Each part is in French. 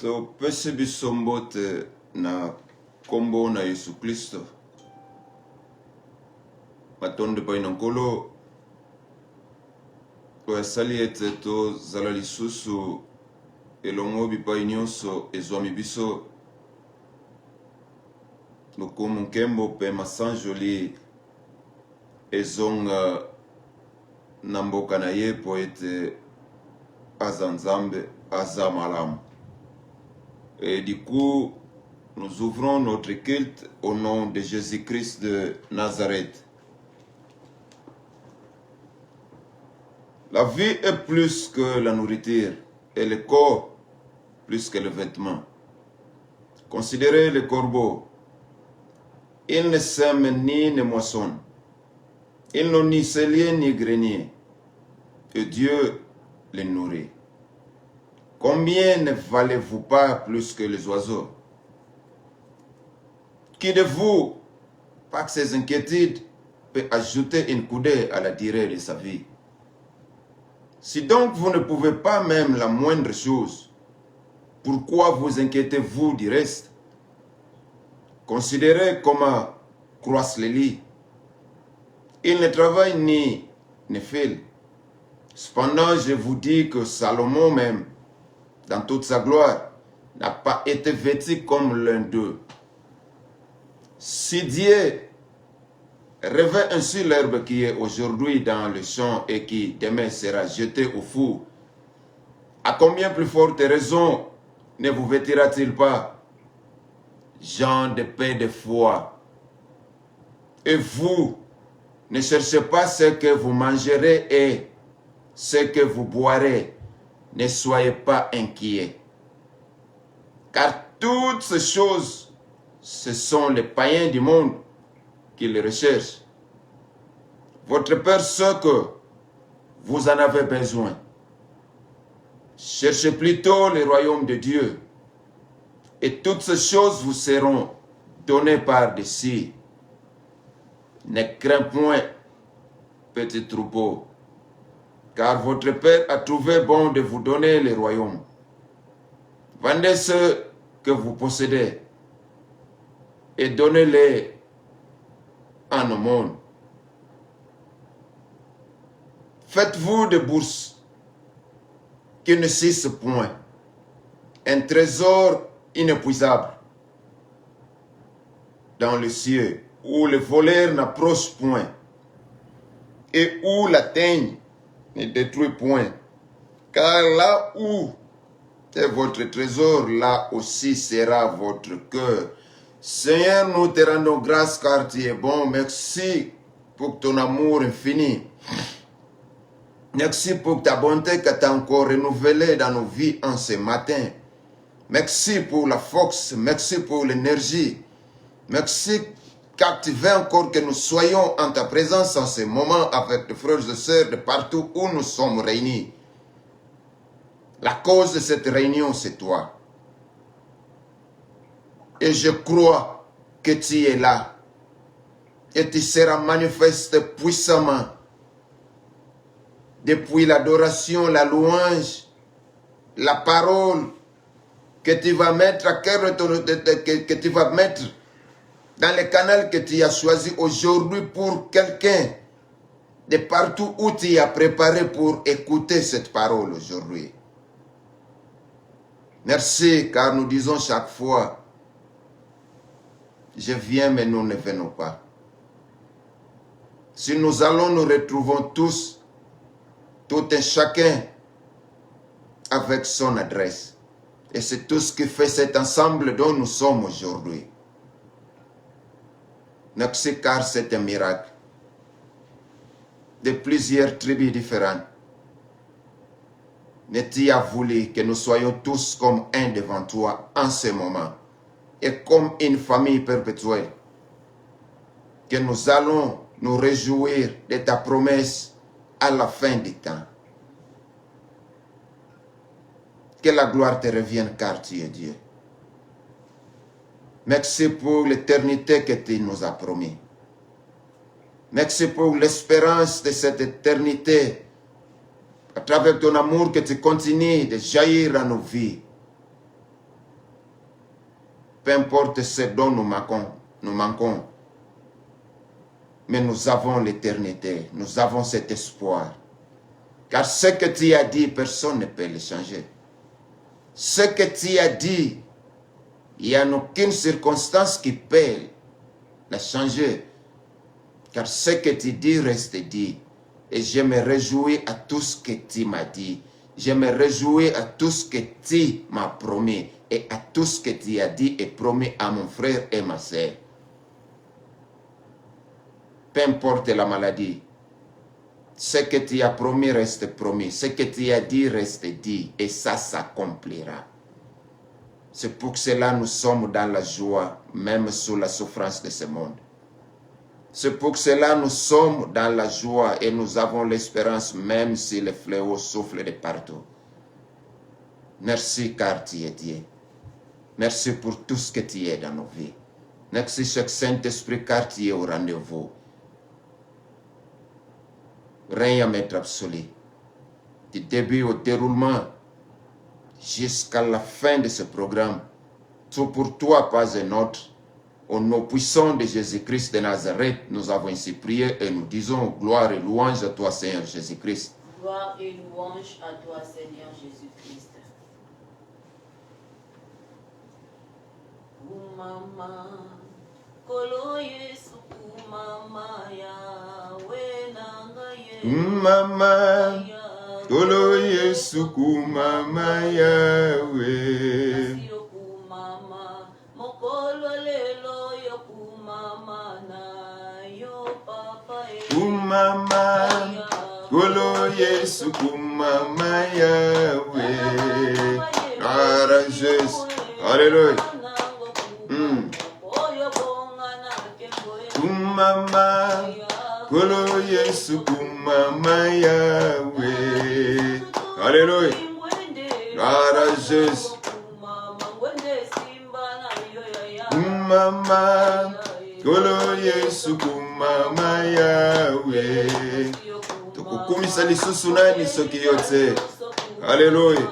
Topesi biso mbote na kombo na Yesu Kristo. Matonde pa ina nkolo oyo asali ete tozala lisusu elongo bipai nyonso ezwami biso lokumu nkembo mpe masanjoli ezonga na mboka na ye po ete aza nzambe, aza malamu. Et du coup, nous ouvrons notre culte au nom de Jésus-Christ de Nazareth. La vie est plus que la nourriture et le corps plus que le vêtement. Considérez les corbeaux. Ils ne sèment ni ne moissonnent. Ils n'ont ni cellier ni grenier. Et Dieu les nourrit. Combien ne valez-vous pas plus que les oiseaux? Qui de vous, par ses inquiétudes, peut ajouter une coudée à la durée de sa vie? Si donc vous ne pouvez pas même la moindre chose, pourquoi vous inquiétez-vous du reste? Considérez comment croissent les lits. Ils ne travaillent ni ne filent. Cependant, je vous dis que Salomon même, dans toute sa gloire, n'a pas été vêtu comme l'un d'eux. Si Dieu revêt ainsi l'herbe qui est aujourd'hui dans le champ et qui demain sera jetée au four, à combien plus forte raison ne vous vêtira-t-il pas, gens de paix de foi? Et vous, ne cherchez pas ce que vous mangerez et ce que vous boirez. Ne soyez pas inquiets. Car toutes ces choses, ce sont les païens du monde qui les recherchent. Votre Père sait que vous en avez besoin. Cherchez plutôt le royaume de Dieu. Et toutes ces choses vous seront données par-dessus. Ne crains point, petit troupeau, car votre Père a trouvé bon de vous donner le royaume. Vendez ce que vous possédez et donnez-les en aumône. Faites-vous des bourses qui ne cessent point, un trésor inépuisable dans le ciel, où le voleur n'approche point et où la teigne ne détruit point. Car là où est votre trésor, là aussi sera votre cœur. Seigneur, nous te rendons grâce car tu es bon. Merci pour ton amour infini. Merci pour ta bonté que tu as encore renouvelée dans nos vies en ce matin. Merci pour la force, merci pour l'énergie. Merci car tu veux encore que nous soyons en ta présence en ce moment avec tes frères et sœurs de partout où nous sommes réunis. La cause de cette réunion, c'est toi. Et je crois que tu es là. Et tu seras manifesté puissamment. Depuis l'adoration, la louange, la parole que tu vas mettre à cœur, que tu vas mettre dans le canal que tu as choisi aujourd'hui pour quelqu'un de partout où tu as préparé pour écouter cette parole aujourd'hui. Merci, car nous disons chaque fois, je viens mais nous ne venons pas. Si nous allons, nous retrouvons tous, tout un chacun avec son adresse. Et c'est tout ce qui fait cet ensemble dont nous sommes aujourd'hui. Merci car c'est un miracle de plusieurs tribus différentes. Mais tu as voulu que nous soyons tous comme un devant toi en ce moment et comme une famille perpétuelle. Que nous allons nous réjouir de ta promesse à la fin du temps. Que la gloire te revienne car tu es Dieu. Merci pour l'éternité que tu nous as promis. Merci pour l'espérance de cette éternité à travers ton amour que tu continues de jaillir dans nos vies. peu importe ce dont nous manquons, mais nous avons l'éternité, nous avons cet espoir. Car ce que tu as dit, personne ne peut le changer. Ce que tu as dit, il n'y a aucune circonstance qui peut le changer. Car ce que tu dis reste dit. Et je me réjouis à tout ce que tu m'as dit. Je me réjouis à tout ce que tu m'as promis. Et à tout ce que tu as dit et promis à mon frère et ma sœur. Peu importe la maladie. Ce que tu as promis reste promis. Ce que tu as dit reste dit. Et ça s'accomplira. C'est pour cela que nous sommes dans la joie, même sous la souffrance de ce monde. C'est pour cela que nous sommes dans la joie et nous avons l'espérance, même si les fléaux soufflent de partout. Merci car tu es Dieu. Merci pour tout ce que tu es dans nos vies. Merci chaque Saint-Esprit car tu es au rendez-vous. Règne à maître absolu. Du début au déroulement jusqu'à la fin de ce programme. Tout pour toi, pas un autre. Au nom puissant de Jésus-Christ de Nazareth, nous avons ainsi prié et nous disons gloire et louange à toi, Seigneur Jésus-Christ. Gloire et louange à toi, Seigneur Jésus-Christ. Mama, kolo Yesu, mama Yahweh nanga Mama, kolo Yesu, mama Yahweh. Mama, mokolo lelo yoku mama na yo papa Mama, kolo Yesu, mama Yahweh. Ah, Jésus, alléluia. Mama, kolo Yesu, mama Yahweh. Alléluia. Gloire à Jésus. Mama, kolo Yesu, mama Yahweh. Tukukumisa lisusu nani soki yote. Alléluia.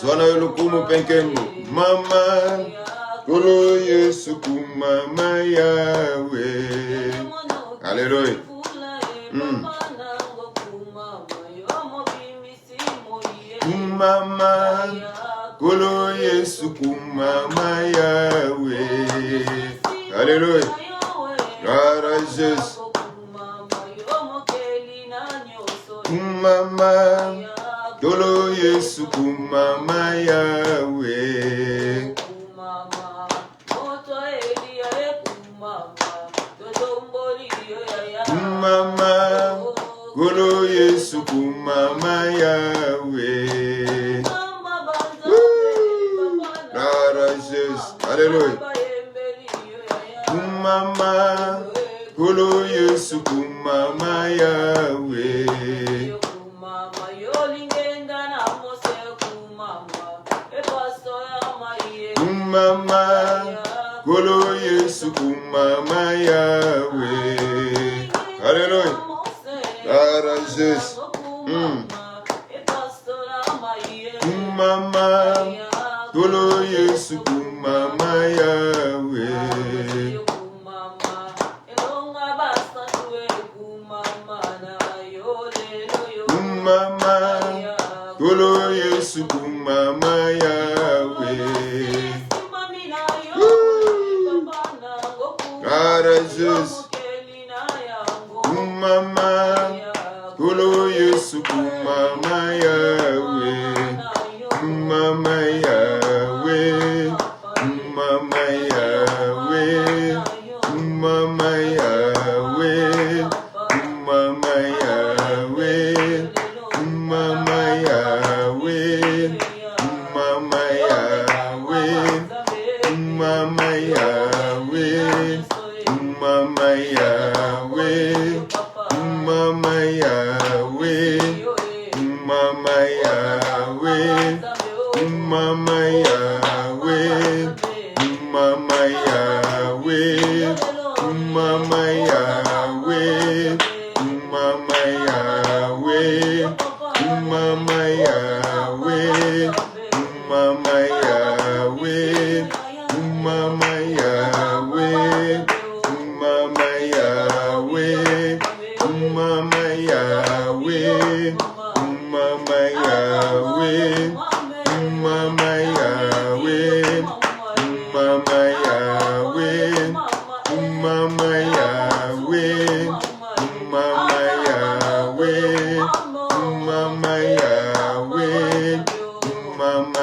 Zwana yolukumu penkembo. Mama, kolo Yesu, mama Yahweh. Alléluia. Mama, kolo Yesu, mama Yahweh. Alléluia. Gloire à Jésus. Mama, kolo Yesu, mama Yahweh. Mama, kolo Yesu, mama Yahweh. Gloire à Jésus. Alléluia. Mama, kolo Yesu, mama Yahweh. Mama, kolo Yesu, mama Yahweh. Alléluia. Gloire à Jésus. Mama, kolo Yesu, mama Yahweh. Mama, kolo Yesu, mama Yahweh. Gloire à Jésus. Mama, kolo Yesu, mama Yahweh. Mama Yahweh. Mama Yahweh. Mama Yahweh. Mama Yahweh. Mama Yahweh. Mama Yahweh. Mama Yahweh. Mama Yahweh. Mama Yahweh. Mama Yahweh. Mama Yahweh. Mama Yahweh. Mama Yahweh. Mama Yahweh. Mama Yahweh. Mama Yahweh. Mama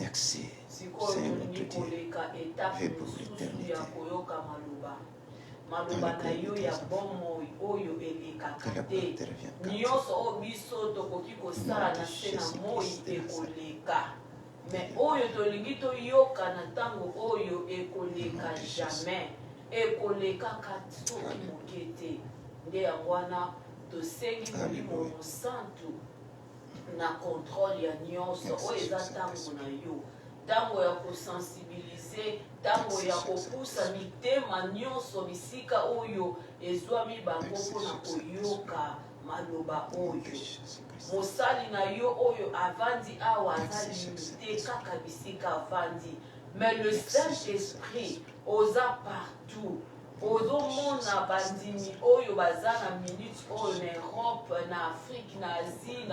Merci, Seigneur notre Dieu. Fais pour l'éternité. maloba na yo ya bomoi oyo elekaka te nyonso oyo biso tokoki kosala na se na moi ekoleka me oyo tolingi toyoka na ntango oyo ekoleka jamais ekolekaka soki moke te nde yango wana tosengi molimo mosantu na contrôle ya nyonso oyo eza ntango na yo ntango ya kosensibilize ntango ya kopusa mitema nyonso bisika oyo ezwami bango mpona koyoka maloba oyo mosali na yo oyo avandi awa aza limite kaka bisika avandi mais le Saint-Esprit oza partout ozomona bandimi oyo baza na minute oyo na Europe na Afrique na Asie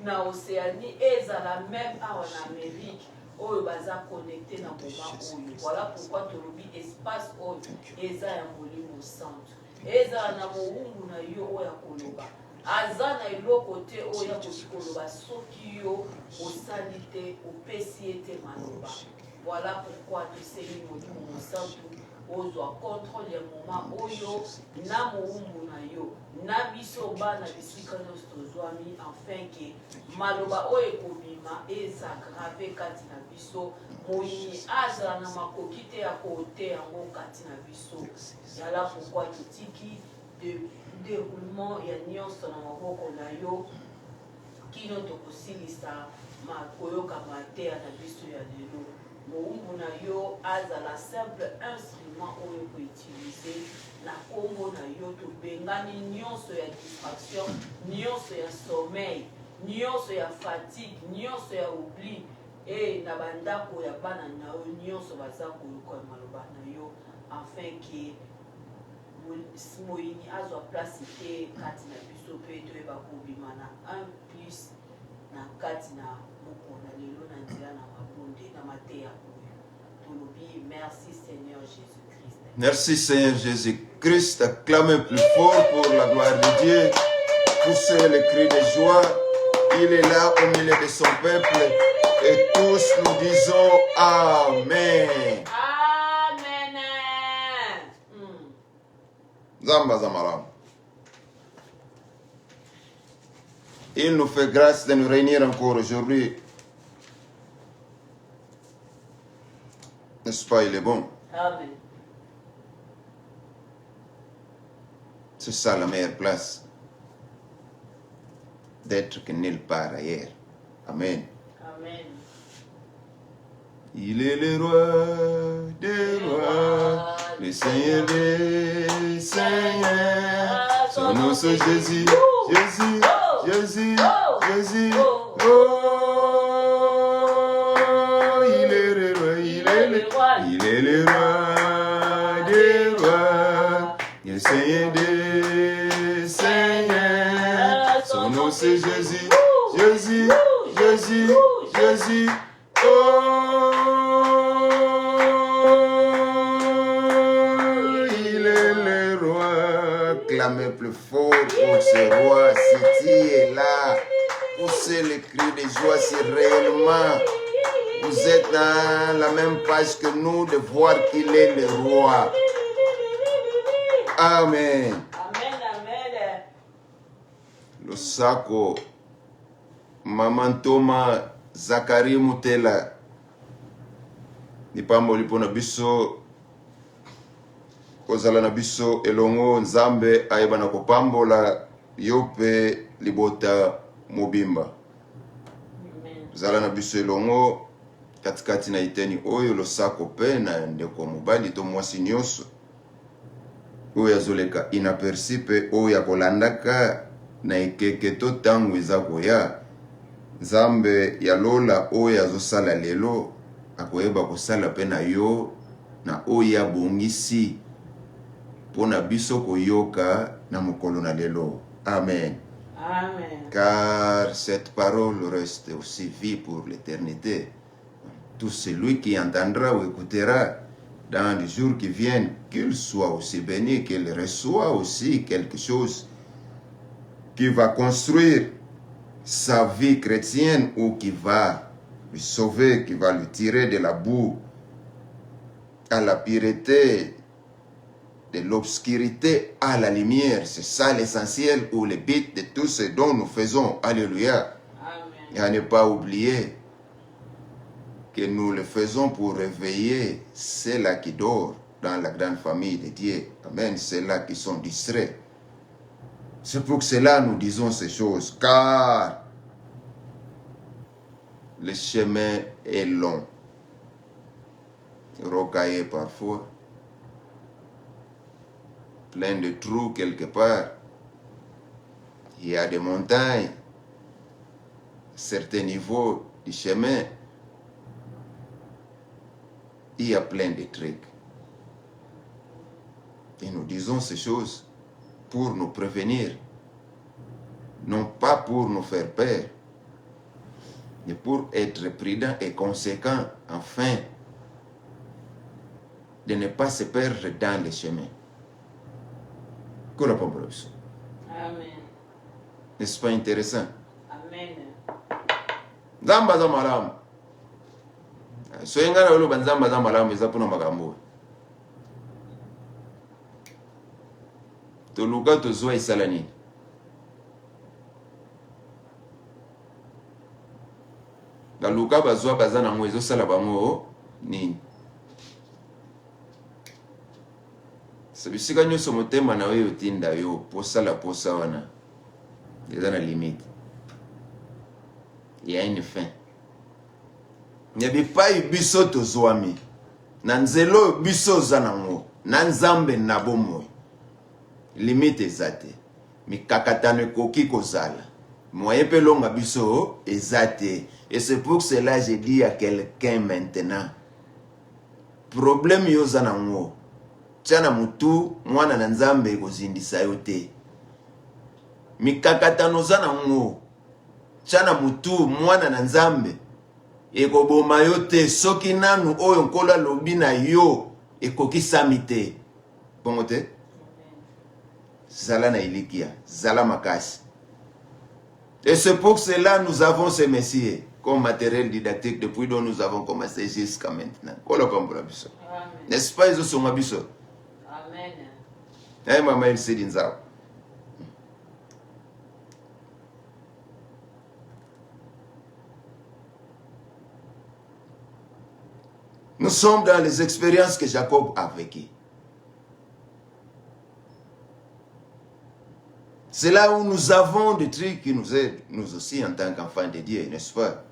na Océanie ezala même awa na Amérique oyo baza connecté na moment oyo voilà pourquoi tolobi espace oyo eza ya molimo santo ezala na mowumbu na yo oyo ya koloba aza na eloko te oyo ya koki koloba soki yo osali te opesi ye te maloba voilà pourquoi tosengi molimo mosantu ozwa contrôle ya moment oyo na mowumbu na yo na biso bana bisika nyonso tozwami afin ke maloba oyo ekobima eza grave kati na biso moyini azala na makoki te ya kote yango kati na biso yala pourquoi totiki déroulement ya nyonso na maboko na yo kino tokosilisa koyoka mateya na biso ya lelo mowumbu na yo azala simple instrument oyo koutilize na kombo na yo tobengani nyonso ya distraction nyonso ya sommeil nyonso ya fatigue nyonso ya oubli na bandako ya bana na yo nyonso baza koyoka ya maloba na yo afin ke moyini azwa place te kati na biso mpe toyeba kobima na 1+ na kati na mokona lelo na nzela na mabonde na mateya oyo tolobi merci Seigneur Jésus-Christ. Merci Seigneur Jésus-Christ. Acclamez plus fort pour la gloire de Dieu. Poussez le cri de joie. Il est là au milieu de son peuple. Et tous nous disons Amen. Amen. Zamba Zamaram. Il nous fait grâce de nous réunir encore aujourd'hui. N'est-ce pas, il est bon? Amen. C'est ça la meilleure place d'être que nulle part ailleurs. Amen. Amen. Il est le roi des rois, le Seigneur des seigneurs. Son nom c'est Jésus, Jésus, Jésus, Jésus. Oh, il est le roi, il est le roi des rois, le Seigneur des seigneurs. Son nom nom c'est Jésus, Jésus, Jésus, Jésus. Oh, il est le roi. Clamez plus fort pour ce roi. Si tu es là, poussez le cri de joie si réellement vous êtes dans la même page que nous de voir qu'il est le roi. Amen. Amen, amen. Le sako Maman Thomas Zakari Mutela ni pamboli pona biso kozala na biso elongo nzambe ayeba na kopambola yope libota mobimba. Zala na biso elongo katikati na iteni oyo losako pe na ndeko mobali to mwasi nyonso oyo azoleka inaperci pe oyo akolandaka na ekeke to ntango eza koya. Nzambe ya lola oyo azosala lelo akoyeba kosala pe na yo na oyo abongisi pona biso koyoka na mokolo na lelo. Amen. Amen. Car cette parole reste aussi vie pour l'éternité. Tout celui qui entendra ou écoutera dans les jours qui viennent, qu'il soit aussi béni, qu'il reçoit aussi quelque chose qui va construire sa vie chrétienne ou qui va lui sauver, qui va lui tirer de la boue à la pureté, de l'obscurité à la lumière. C'est ça l'essentiel ou le but de tout ce dont nous faisons. Alléluia. Amen. Et à ne pas oublier que nous le faisons pour réveiller ceux-là qui dorment dans la grande famille de Dieu. Amen. Ceux-là qui sont distraits. C'est pour cela que nous disons ces choses. Car le chemin est long, rocaillé parfois, plein de trous quelque part. Il y a des montagnes, certains niveaux du chemin. Il y a plein de trucs. Et nous disons ces choses pour nous prévenir, non pas pour nous faire peur, mais pour être prudent et conséquent afin de ne pas se perdre dans les chemins. Amen. N'est-ce pas intéressant? Amen. Zamba za malamu. Soyenga na oloba nzamba za malamu eza pona makambo. Toluka tozwa isala nini? Baluka bazwa baza na mwezo sala bango nini? Sabisika nyonso motema na oyo tinda yo posala posa wana. Eza na limite. Il y a une fin. Nyebipai biso tozwami. Na nzelo biso zanango. Na nzambe na bomoi. Limite ezate. Mikakatano ekoki kozala. Moyen pe longa biso ezate. Et c'est pour cela que je dis à quelqu'un maintenant. Problème yo zanango. Tiana mutu mwana na nzambe kozindisa yo te. Mikakatano zanango. Tiana mutu mwana na nzambe ekoboma yo te soki nanu oyo nkola lobi na yo ekokisami te. Bongo te? Zala na ilikia, zala makasi. Et c'est pour cela que nous avons ce Messie comme matériel didactique depuis dont nous avons commencé jusqu'à maintenant. N'est-ce pas, ils sont abisso? Amen. Eh, maman, il s'est dit ça. Nous sommes dans les expériences que Jacob a vécues. C'est là où nous avons des trucs qui nous aident, nous aussi en tant qu'enfants de Dieu, n'est-ce pas?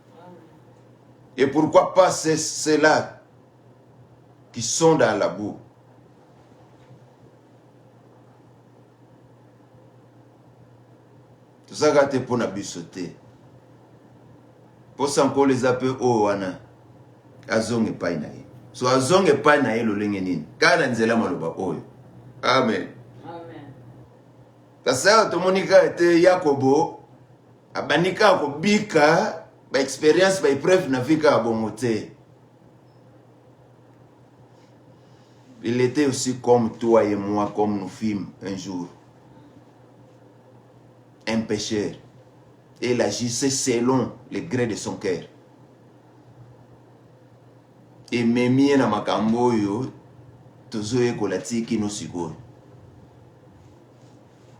Et pourquoi pas ceux-là qui sont dans la boue? Tout ça gâte pour n'abusoter. Pour s'encore les appeler au wana. Azonge painaye. So azonge painaye lo lengenin. Kana nzela maloba oyo. Amen. Amen. Tasa tomonika ete Yakobo Abanika kobika ba expérience ba épreuve na vika abongote. Il était aussi comme toi et moi, comme nous fîmes un jour. Un pécheur. Et il agissait selon le gré de son cœur. Et memie na makambo yo tozoye kolatiki no sikoyo.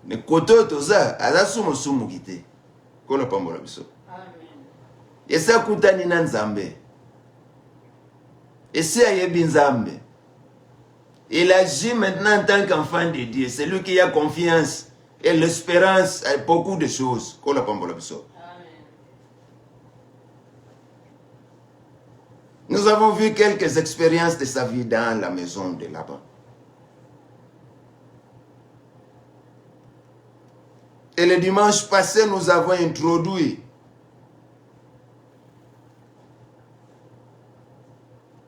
Ne koto toza aza sumu kite. Kola pambola biso. Amen. Esa kutani na Nzambe. Esa ayebi Nzambe. Il agit maintenant en tant qu'enfant de Dieu. C'est lui qui a confiance et l'espérance à beaucoup de choses. Kola pambola biso. Nous avons vu quelques expériences de sa vie dans la maison de Laban. Et le dimanche passé, nous avons introduit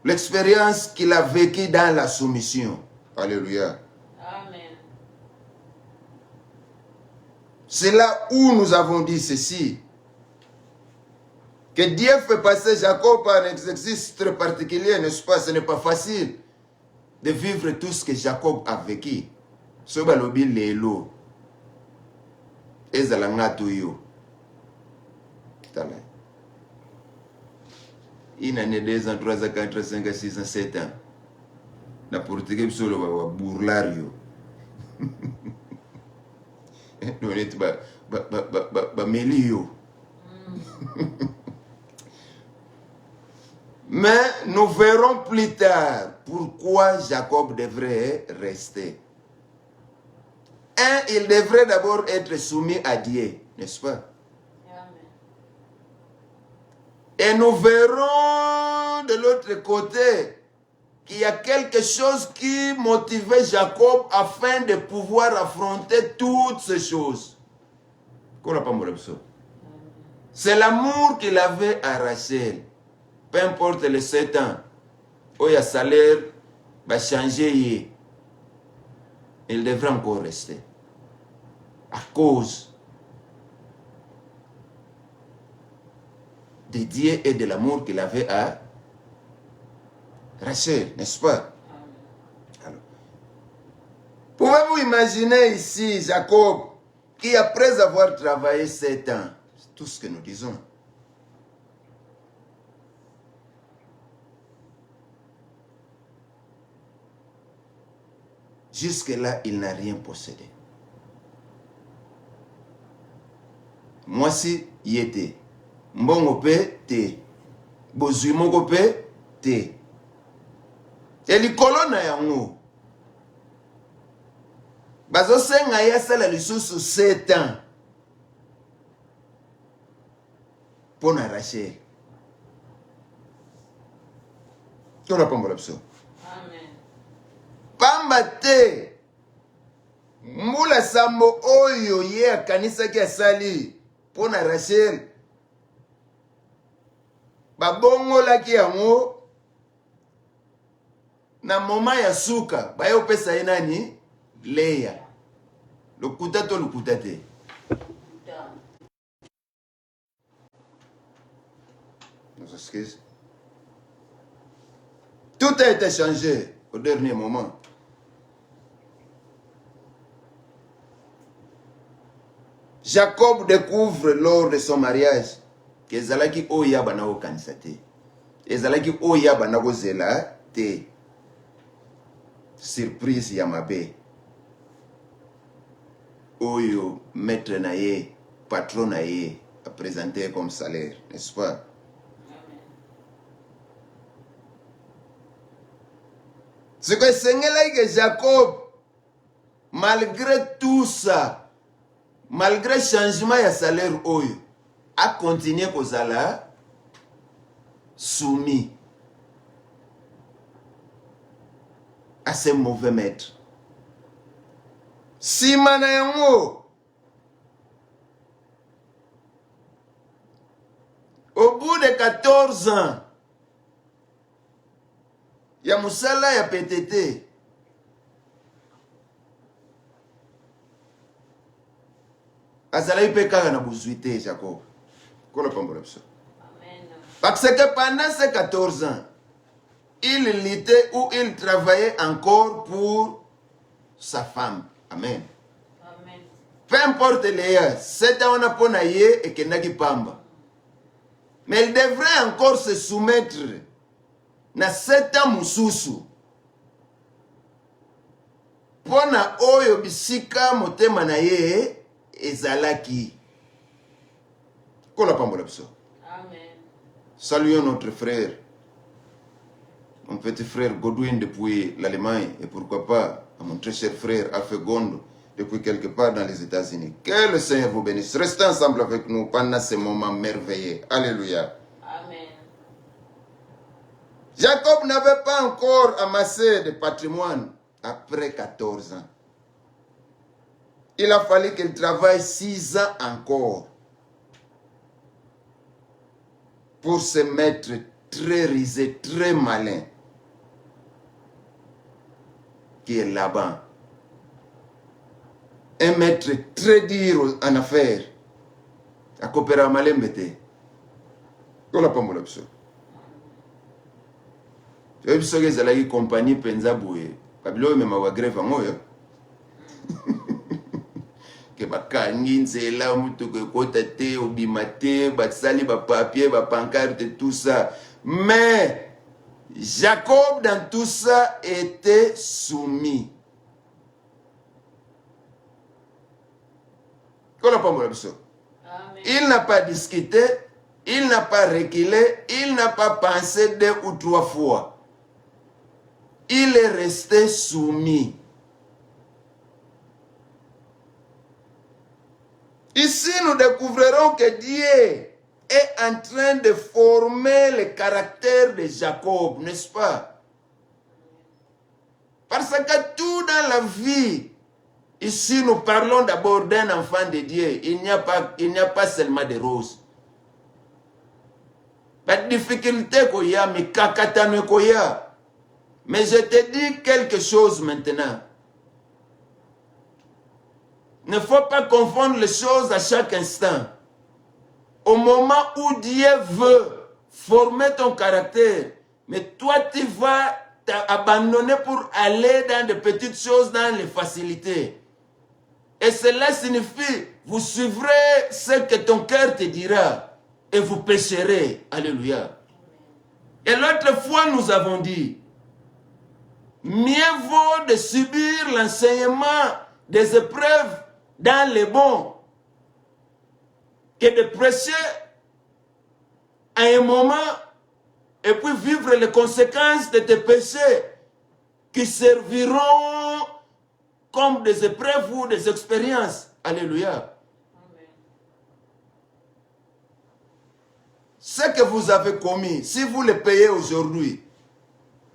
l'expérience qu'il a vécue dans la soumission. Alléluia. Amen. C'est là où nous avons dit ceci. Que Dieu fait passer Jacob par un exercice très particulier, n'est-ce pas? Ce n'est pas facile de vivre tout ce que Jacob a vécu. Ce balobi lelo. Ezalanga tuyo. Une année, 2 ans, 3 ans, 4 ans, 5 ans, 6 ans, 7 ans. Na portugais solo wa burlario. Nonet ba melio. Mais nous verrons plus tard pourquoi Jacob devrait rester. Il devrait d'abord être soumis à Dieu, n'est-ce pas? Amen. Et nous verrons de l'autre côté qu'il y a quelque chose qui motivait Jacob afin de pouvoir affronter toutes ces choses. C'est l'amour qu'il avait à Rachel. Peu importe les 7 ans, où il y a salaire, va changer. Il devrait encore rester. À cause de Dieu et de l'amour qu'il avait à Rachel, n'est-ce pas? Alors, pouvez-vous imaginer ici Jacob qui, après avoir travaillé 7 ans, c'est tout ce que nous disons, jusque-là, il n'a rien possédé. Moi, si y était, mbongo pe te, bozui moko pe te. Et les colonnes yango, bazo senga ya sala lisusu 7 ans pour Rachel. Tu n'as pas mon absent. Amen. Pamba te mula sambo oyo ye akanisa ki asali pona Rachel babongolaki yango na moma ya suka bayo pesa ye nani Leya lokuta to lokuta te. Nos excuses. Tout a été changé au dernier moment. Jacob découvre lors de son mariage que Zalaki Oya Banao Kanisate. Et Zalaki Oya Banao Zela te. Surprise Yamabe. Oyo, maître naye, patron naye, a présenté comme salaire, n'est-ce pas? Ce que c'est que Jacob, malgré tout ça, malgré le changement de salaire, a continué à salaire soumis à ces mauvais maîtres. Si manayango, au bout de 14 ans, il y a Moussala, il y a PTT. azala ipeka na buzuite Jacob. Kola pambola biso. Amen. Parce que pendant ces 14 ans, il luttait ou il travaillait encore pour sa femme. Amen. Amen. Peu importe les ans, 7 ans on a ponaye et kenaki pamba. Mais il devrait encore se soumettre na 7 ans mususu. Pona oyo bisika motema na ye ezalaki. Kola pambola biso. Amen. Saluons notre frère, mon petit frère Godwin depuis l'Allemagne et pourquoi pas à mon très cher frère Alpha Gondo depuis quelque part dans les États-Unis. Que le Seigneur vous bénisse. Restez ensemble avec nous pendant ces moments merveilleux. Alléluia. Amen. Jacob n'avait pas encore amassé de patrimoine après 14 ans. Il a fallu qu'il travaille 6 ans encore pour se mettre très risé, très malin, qui est là-bas. Un maître très dur en affaires. A coopérer à Malembete. Qu'on n'a pas mon option. Je vais vous dire que la compagnie Penza Boué. Pablo me ma grève en moyo. Que bakangi nzela mutu ke kota te obimate batsali ba papier ba pancarte tout ça. Mais Jacob dans tout ça était soumis. Il n'a pas discuté, il n'a pas reculé, il n'a pas pensé 2 ou 3 fois. Il est resté soumis. Ici, nous découvrirons que Dieu est en train de former le caractère de Jacob, n'est-ce pas? Parce que tout dans la vie, ici nous parlons d'abord d'un enfant de Dieu. Il n'y a pas seulement des roses. La difficulté qu'il y a, mais kakatane qu'il y a. Mais je te dis quelque chose maintenant. Il ne faut pas confondre les choses à chaque instant. Au moment où Dieu veut former ton caractère, mais toi tu vas t'abandonner pour aller dans de petites choses, dans les facilités. Et cela signifie, vous suivrez ce que ton cœur te dira et vous pécherez. Alléluia. Et l'autre fois, nous avons dit, mieux vaut de subir l'enseignement des épreuves dans les bons que de prêcher à un moment et puis vivre les conséquences de tes péchés qui serviront comme des épreuves ou des expériences. Alléluia. Amen. Ce que vous avez commis, si vous le payez aujourd'hui,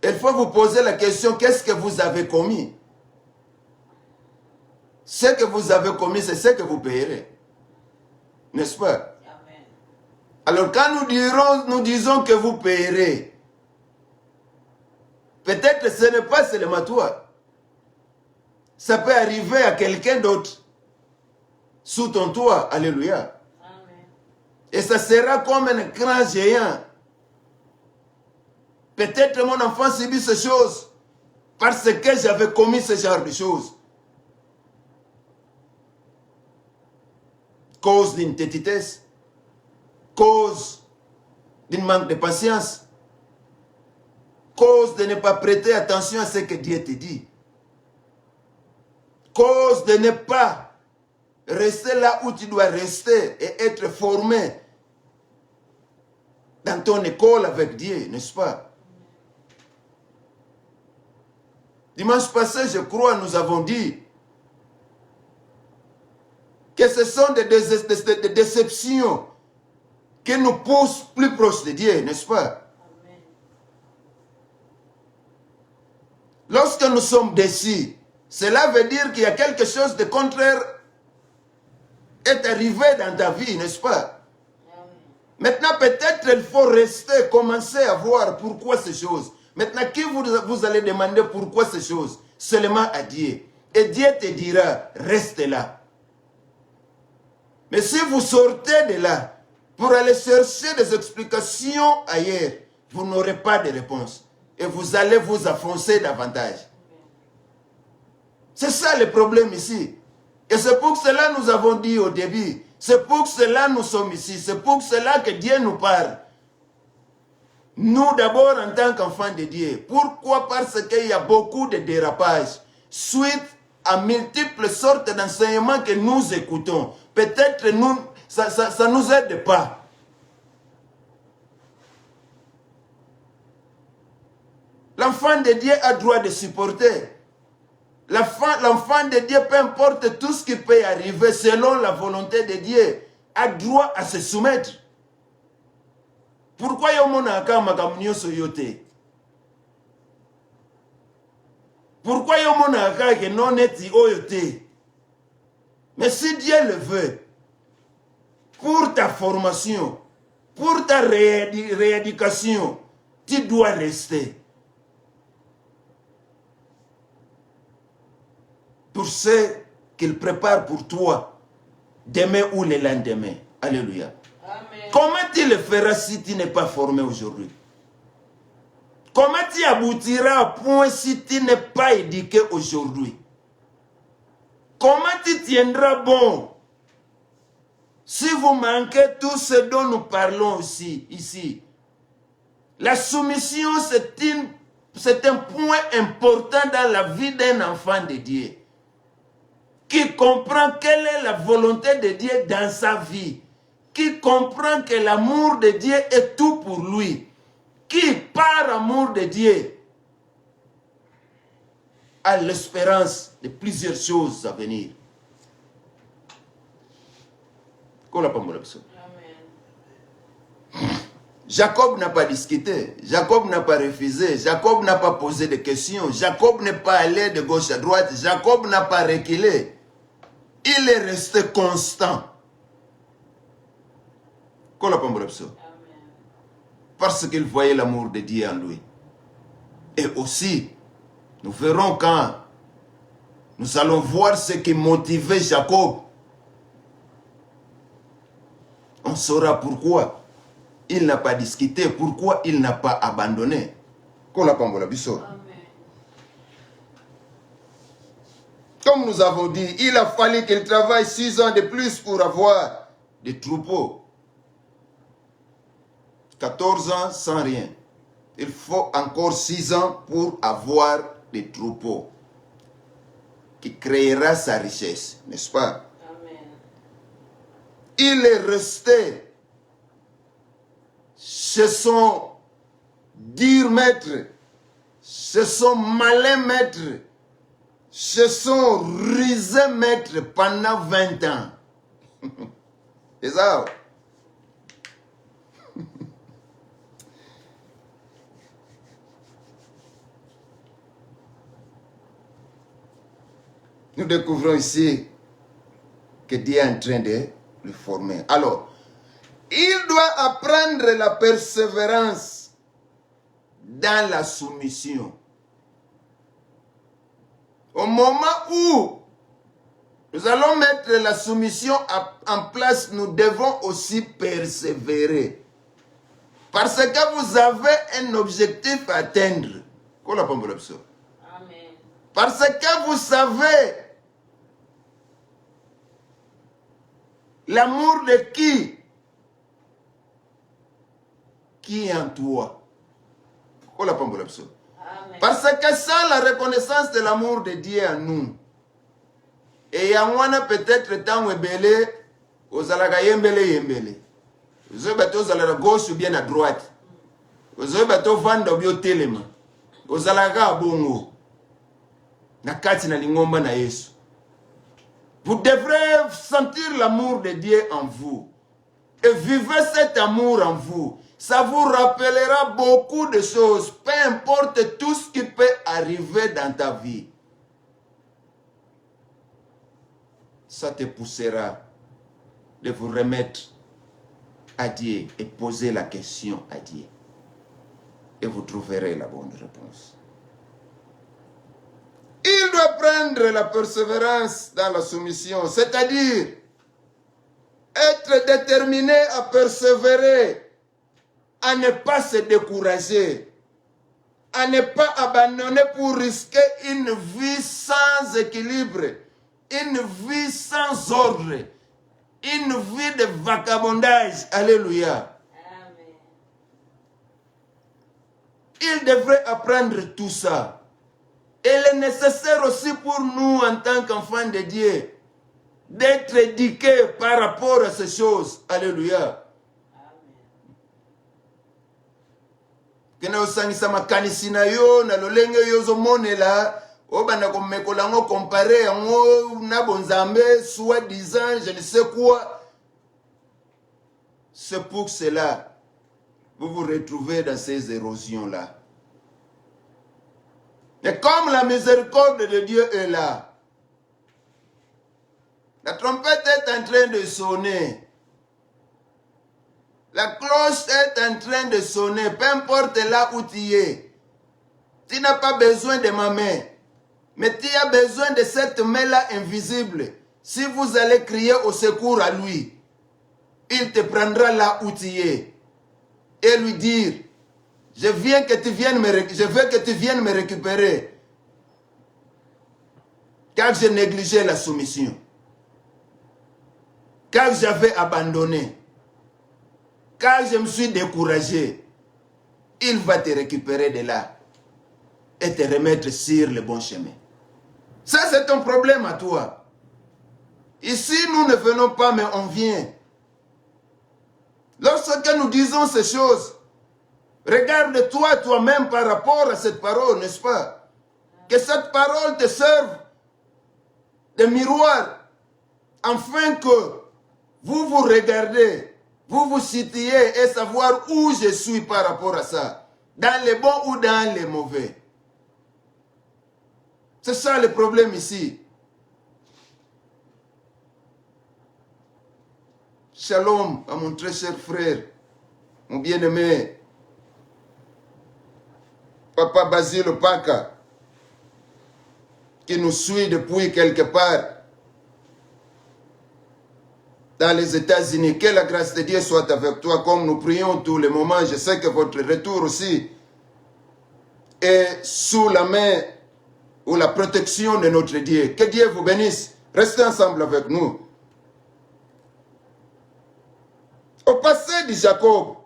il faut vous poser la question, qu'est-ce que vous avez commis? Ce que vous avez commis, c'est ce que vous payerez. N'est-ce pas? Amen. Alors quand nous disons que vous payerez, peut-être que ce n'est pas seulement toi. Ça peut arriver à quelqu'un d'autre sous ton toit. Alléluia. Amen. Et ça sera comme un grand géant. Peut-être mon enfant subit ces choses parce que j'avais commis ce genre de choses. Cause d'une tétitesse, cause d'un manque de patience, cause de ne pas prêter attention à ce que Dieu te dit, cause de ne pas rester là où tu dois rester et être formé dans ton école avec Dieu, n'est-ce pas? Dimanche passé, je crois, nous avons dit que ce sont des déceptions qui nous poussent plus proches de Dieu, n'est-ce pas? Amen. Lorsque nous sommes déçus, cela veut dire qu'il y a quelque chose de contraire est arrivé dans ta vie, n'est-ce pas? Amen. Maintenant, peut-être il faut rester, commencer à voir pourquoi ces choses. Maintenant, qui vous allez demander pourquoi ces choses? Seulement à Dieu. Et Dieu te dira, reste là. Mais si vous sortez de là pour aller chercher des explications ailleurs, vous n'aurez pas de réponse. Et vous allez vous enfoncer davantage. C'est ça le problème ici. Et c'est pour cela que nous avons dit au début, c'est pour cela que nous sommes ici, c'est pour cela que Dieu nous parle. Nous d'abord en tant qu'enfants de Dieu. Pourquoi? Parce qu'il y a beaucoup de dérapages suite à multiples sortes d'enseignements que nous écoutons. Peut-être ça ne nous aide pas. L'enfant de Dieu a droit de supporter. L'enfant de Dieu, peu importe tout ce qui peut arriver selon la volonté de Dieu, a droit à se soumettre. Pourquoi yomona makamnyo soyote? Pourquoi yomona que non eti oyote? Mais si Dieu le veut, pour ta formation, pour ta rééducation, tu dois rester. Pour ce qu'il prépare pour toi, demain ou le lendemain. Alléluia. Amen. Comment tu le feras si tu n'es pas formé aujourd'hui? Comment tu aboutiras à point si tu n'es pas éduqué aujourd'hui? Comment tu tiendras bon si vous manquez tout ce dont nous parlons aussi ici? La soumission, c'est un point important dans la vie d'un enfant de Dieu, qui comprend quelle est la volonté de Dieu dans sa vie, qui comprend que l'amour de Dieu est tout pour lui, qui, par amour de Dieu, a l'espérance de plusieurs choses à venir. Amen. Jacob n'a pas discuté, Jacob n'a pas refusé, Jacob n'a pas posé de questions, Jacob n'est pas allé de gauche à droite, Jacob n'a pas reculé. Il est resté constant. Parce qu'il voyait l'amour de Dieu en lui. Et aussi, nous verrons quand nous allons voir ce qui motivait Jacob. On saura pourquoi il n'a pas discuté, pourquoi il n'a pas abandonné. Amen. Comme nous avons dit, il a fallu qu'il travaille 6 ans de plus pour avoir des troupeaux. 14 ans sans rien. Il faut encore 6 ans pour avoir des troupeaux qui créera sa richesse, n'est-ce pas? Amen. Il est resté chez son dur maître, chez son malin maître, chez son rusé maître pendant 20 ans. C'est ça. Nous découvrons ici que Dieu est en train de le former. Alors, il doit apprendre la persévérance dans la soumission. Au moment où nous allons mettre la soumission en place, nous devons aussi persévérer. Parce que vous avez un objectif à atteindre. Amen. Parce que vous savez l'amour de qui est en toi. Amen. Parce que sans la reconnaissance de l'amour de Dieu en nous, et yamwana peut-être tant ebele, ozalaka yembele. Vous avez à gauche ou bien à droite. Vous avez vanda ou bien telema. Ozalaka bongo. Nakati na lingomba na Yesu. Vous devrez sentir l'amour de Dieu en vous. Et vivez cet amour en vous. Ça vous rappellera beaucoup de choses. Peu importe tout ce qui peut arriver dans ta vie. Ça te poussera de vous remettre à Dieu et poser la question à Dieu. Et vous trouverez la bonne réponse. Il doit prendre la persévérance dans la soumission, c'est-à-dire Être déterminé à persévérer, à ne pas se décourager, à ne pas abandonner pour risquer une vie sans équilibre, une vie sans ordre, une vie de vagabondage. Alléluia. Amen. Il devrait apprendre tout ça. Et il est nécessaire aussi pour nous, en tant qu'enfants de Dieu, d'être éduqués par rapport à ces choses. Alléluia. Kena osangisa makanisi na yo na lolenge yo zomonela obanda komekola ngo comparer yango na bonzambe soi-disant je ne sais quoi. C'est pour cela vous vous retrouvez dans ces érosions là. Et comme la miséricorde de Dieu est là, la trompette est en train de sonner. La cloche est en train de sonner, peu importe là où tu es. Tu n'as pas besoin de ma main, mais tu as besoin de cette main-là invisible. Si vous allez crier au secours à lui, il te prendra là où tu es et lui dire, je veux que tu viennes me récupérer, car j'ai négligé la soumission, car j'avais abandonné, car je me suis découragé. Il va te récupérer de là et te remettre sur le bon chemin. Ça, c'est ton problème à toi. Ici, nous ne venons pas, mais on vient. Lorsque nous disons ces choses, regarde-toi toi-même par rapport à cette parole, n'est-ce pas? Que cette parole te serve de miroir, afin que vous vous regardez, vous vous situez et savoir où je suis par rapport à ça, dans les bons ou dans les mauvais. C'est ça le problème ici. Shalom à mon très cher frère, mon bien-aimé, Papa Basile Paka, qui nous suit depuis quelque part dans les États-Unis. Que la grâce de Dieu soit avec toi, comme nous prions tous les moments. Je sais que votre retour aussi est sous la main ou la protection de notre Dieu. Que Dieu vous bénisse. Restez ensemble avec nous. Au passé de Jacob,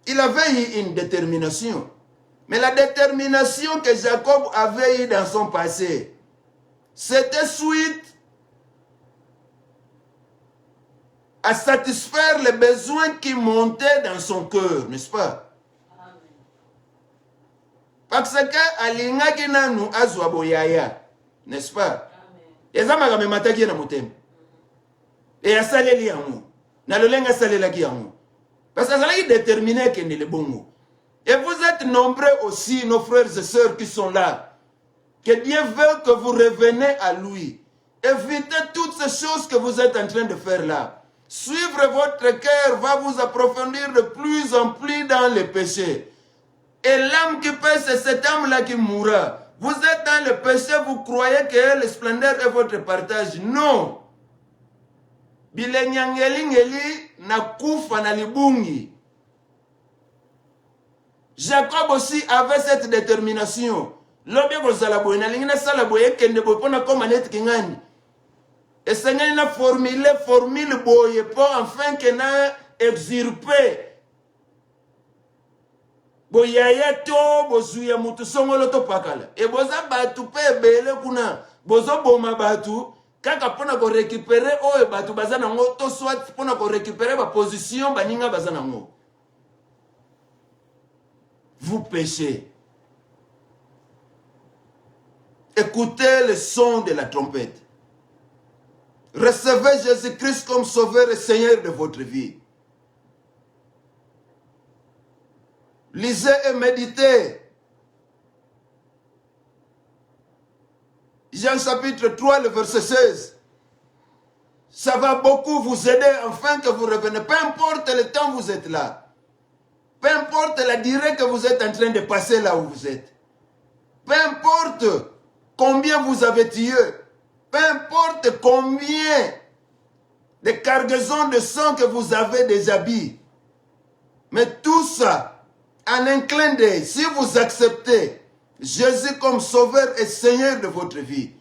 il avait eu une détermination. Mais la détermination que Jacob avait eue dans son passé, c'était suite à satisfaire les besoins qui montaient dans son cœur, n'est-ce pas? Amen. Parce que alingaki nanu azwa boyaya, n'est-ce pas? Ezama kame mataki na motema. Et asaleli yango. Na lolenga salelaki yango. Parce que ça est déterminé que ne le bongo. Et vous êtes nombreux aussi, nos frères et sœurs qui sont là. Que Dieu veut que vous reveniez à lui. Évitez toutes ces choses que vous êtes en train de faire là. Suivre votre cœur va vous approfondir de plus en plus dans le péché. Et l'âme qui pêche, c'est cette âme-là qui mourra. Vous êtes dans le péché, vous croyez que le splendeur est votre partage. Non. Bilenyangeli na kufa na libungi. Jacob aussi avait cette détermination. L'objet que vous avez na lingina salaboye kende bopona comme net kingani. Et Seigneur n'a formule boye pour enfin que na extirper. Boyaya to bozuya mutu songolo to pakala. Et boza batu pe bele kuna. Bozo boma batu. Kaka pona ko récupérer o batu bazana ngo to soit pona ko récupérer ba position baninga bazana ngo. Vous péchez. Écoutez le son de la trompette. Recevez Jésus-Christ comme sauveur et Seigneur de votre vie. Lisez et méditez. Jean chapitre 3, le verset 16. Ça va beaucoup vous aider afin que vous reveniez. Peu importe le temps où vous êtes là. Peu importe la durée que vous êtes en train de passer là où vous êtes. Peu importe combien vous avez tué. Peu importe combien des cargaisons de sang que vous avez des habits. Mais tout ça, en un clin d'œil, si vous acceptez Jésus comme sauveur et Seigneur de votre vie,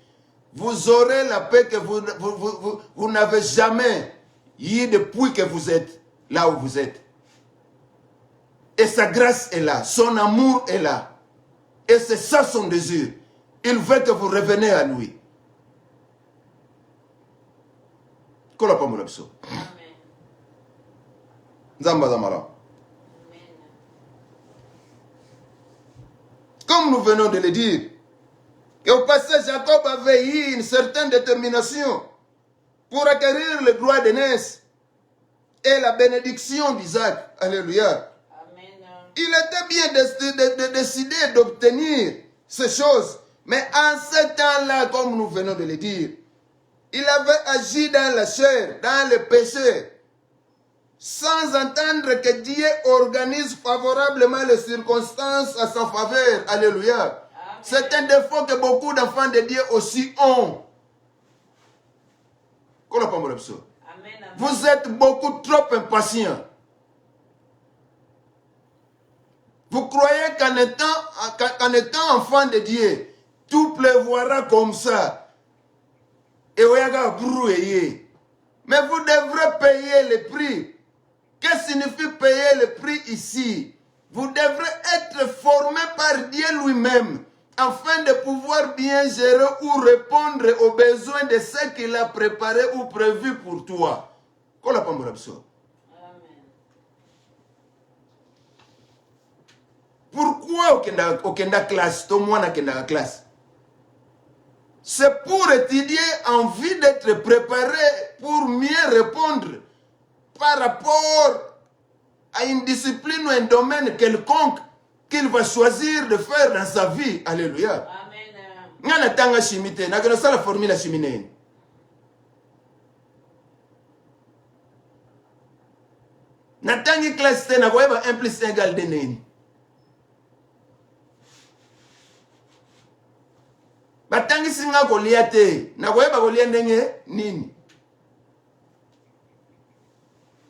vous aurez la paix que vous n'avez jamais eu depuis que vous êtes là où vous êtes. Et sa grâce est là, son amour est là. Et c'est ça son désir. Il veut que vous reveniez à lui. Amen. Comme nous venons de le dire, et au passé, Jacob avait eu une certaine détermination pour acquérir le droit d'aînesse et la bénédiction d'Isaac. Alléluia. Amen. Il était bien décidé d'obtenir ces choses. Mais en ce temps-là, comme nous venons de le dire, il avait agi dans la chair, dans le péché, sans entendre que Dieu organise favorablement les circonstances à sa faveur. Alléluia. Amen. C'est un défaut que beaucoup d'enfants de Dieu aussi ont. Amen. Vous êtes beaucoup trop impatients. Vous croyez qu'en étant enfant de Dieu, tout pleuvoira comme ça. Et mais vous devrez payer le prix. Qu'est-ce que signifie payer le prix ici? Vous devrez être formé par Dieu lui-même afin de pouvoir bien gérer ou répondre aux besoins de ce qu'il a préparé ou prévu pour toi. Amen. Pourquoi au classe, tout le monde a classe? C'est pour étudier en vue d'être préparé pour mieux répondre par rapport à une discipline ou un domaine quelconque qu'il va choisir de faire dans sa vie. Alléluia. Amen. Tanga chimite, na gana sala formula chimine. Na tangi classe te na goeba 1 plus 1 égale 2 neni. Batangi singa kolia te, na goeba kolia ndenge nini.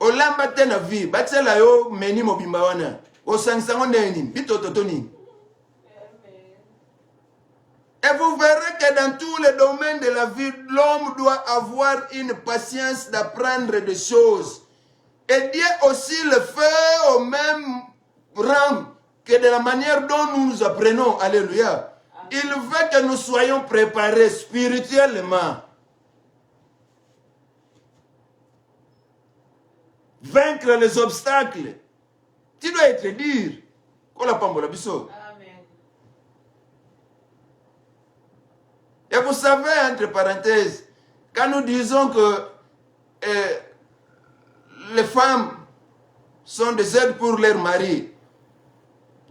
Olamba te na vie, batsela yo meni mobimba wana. Osangisango ndenge nini, bitototo nini. Et vous verrez que dans tous les domaines de la vie, l'homme doit avoir une patience d'apprendre des choses. Et Dieu aussi le fait au même rang que de la manière dont nous apprenons. Alléluia. Il veut que nous soyons préparés spirituellement. Vaincre les obstacles. Tu dois être dire. Amen. Et vous savez, entre parenthèses, quand nous disons que les femmes sont des aides pour leur mari,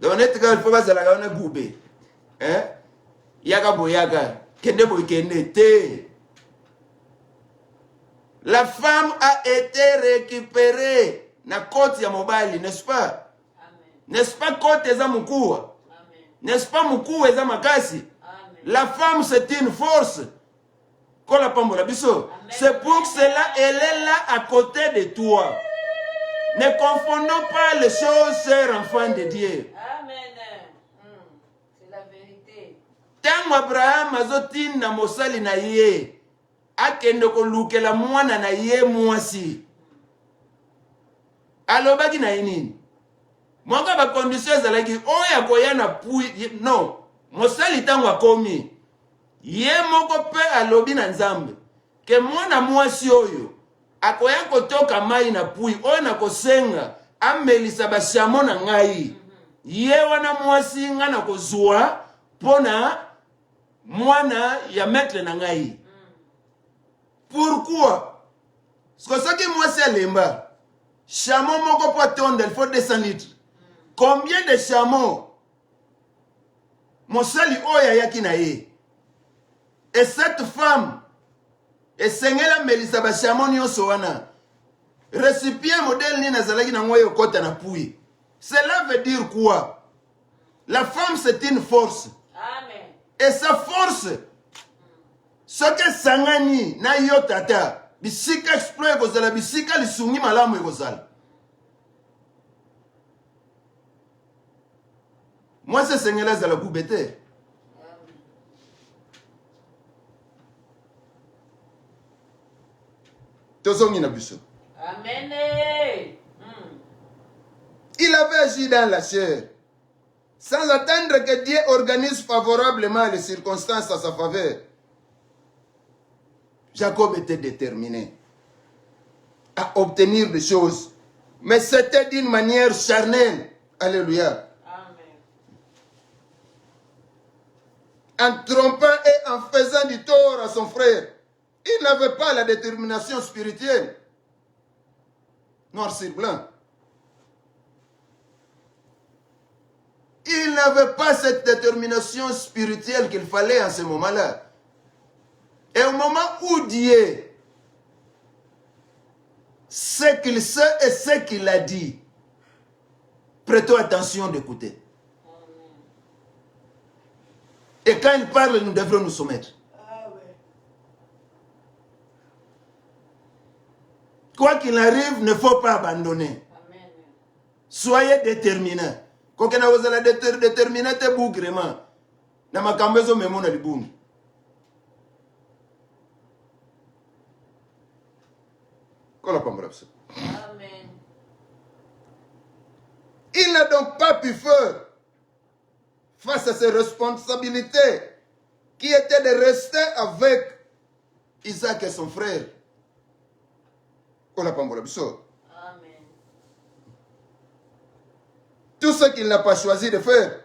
donc il faut pas la goubé. Hein? Yaga boyaga, kende boy kende te. La femme a été récupérée na côte ya mobali, n'est-ce pas? N'est-ce pas côte eza mukua? N'est-ce pas mukua eza makasi? La femme c'est une force. C'est pour cela elle est là à côté de toi. Ne confondons pas les choses, chers enfants de Dieu. Amen. C'est la vérité. Tango Abraham azotin na mosali na ye, akende kolukela mwana na ye mwasi. Alobaki na nini? Mwaka ba condition ezalaki oya koya na pui non. Mosali tango akomi. Ye moko pe alobi na Nzambe ke mwana mwasi oyo akoya kotoka mai na pui oyo na kosenga amelisa bashamo na ngai. Ye wana mwasi nga na kozwa pona mwana ya maître na ngai. Pourquoi? Parce que ce qui mwasi alemba chameau moko po tonde il faut 200 litres. Combien de chameaux mosali oya yaki na ye? Et cette femme, et Seigneur Melissa Bachamo nyonso wana, récipient modèle ni nazalaki na ngoyo kota na pui. Cela veut dire quoi? La femme c'est une force. Amen. Et sa force, ce que sangani na yo tata, bisika exploit ekozala bisika lisungi malamu ekozala. Moi c'est Seigneur ezala kubete. Tozongi na biso. Amen. Il avait agi dans la chair, sans attendre que Dieu organise favorablement les circonstances à sa faveur. Jacob était déterminé à obtenir des choses, mais c'était d'une manière charnelle. Alléluia. Amen. En trompant et en faisant du tort à son frère, il n'avait pas la détermination spirituelle. Noir sur blanc. Il n'avait pas cette détermination spirituelle qu'il fallait en ce moment-là. Et au moment où Dieu ce qu'il sait et ce qu'il a dit, prêtons attention d'écouter. Et quand il parle, nous devrons nous soumettre. Quoi qu'il arrive, il ne faut pas abandonner. Amen. Soyez déterminés. Quand vous allez déterminer, c'est bougrement. Na makambezo memo na libumu. Amen. Il n'a donc pas pu faire face à ses responsabilités qui étaient de rester avec Isaac et son frère. Amen. Tout ce qu'il n'a pas choisi de faire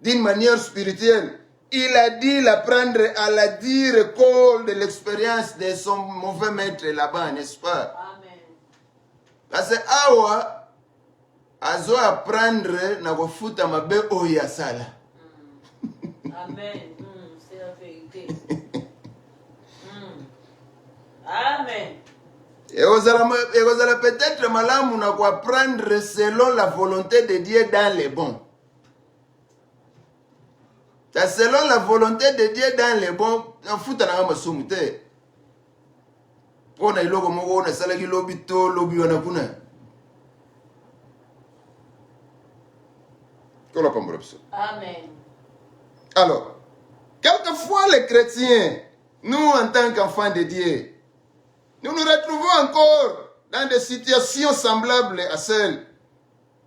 d'une manière spirituelle, il a dû l'apprendre à la dure école de l'expérience de son mauvais maître là-bas, n'est-ce pas? Amen. Parce que awa azo apprendre na kofuta mabe oya sala. Amen. C'est la vérité. Amen. Et vous allez peut-être malamu na ko apprendre selon la volonté de Dieu dans les bons. Selon la volonté de Dieu dans les bons, en futa na masumute. Pona iloko moko na sala ki lobi to lobi wana kuna. Amen. Alors, quelquefois les chrétiens, nous en tant qu'enfants de Dieu, nous nous retrouvons encore dans des situations semblables à celles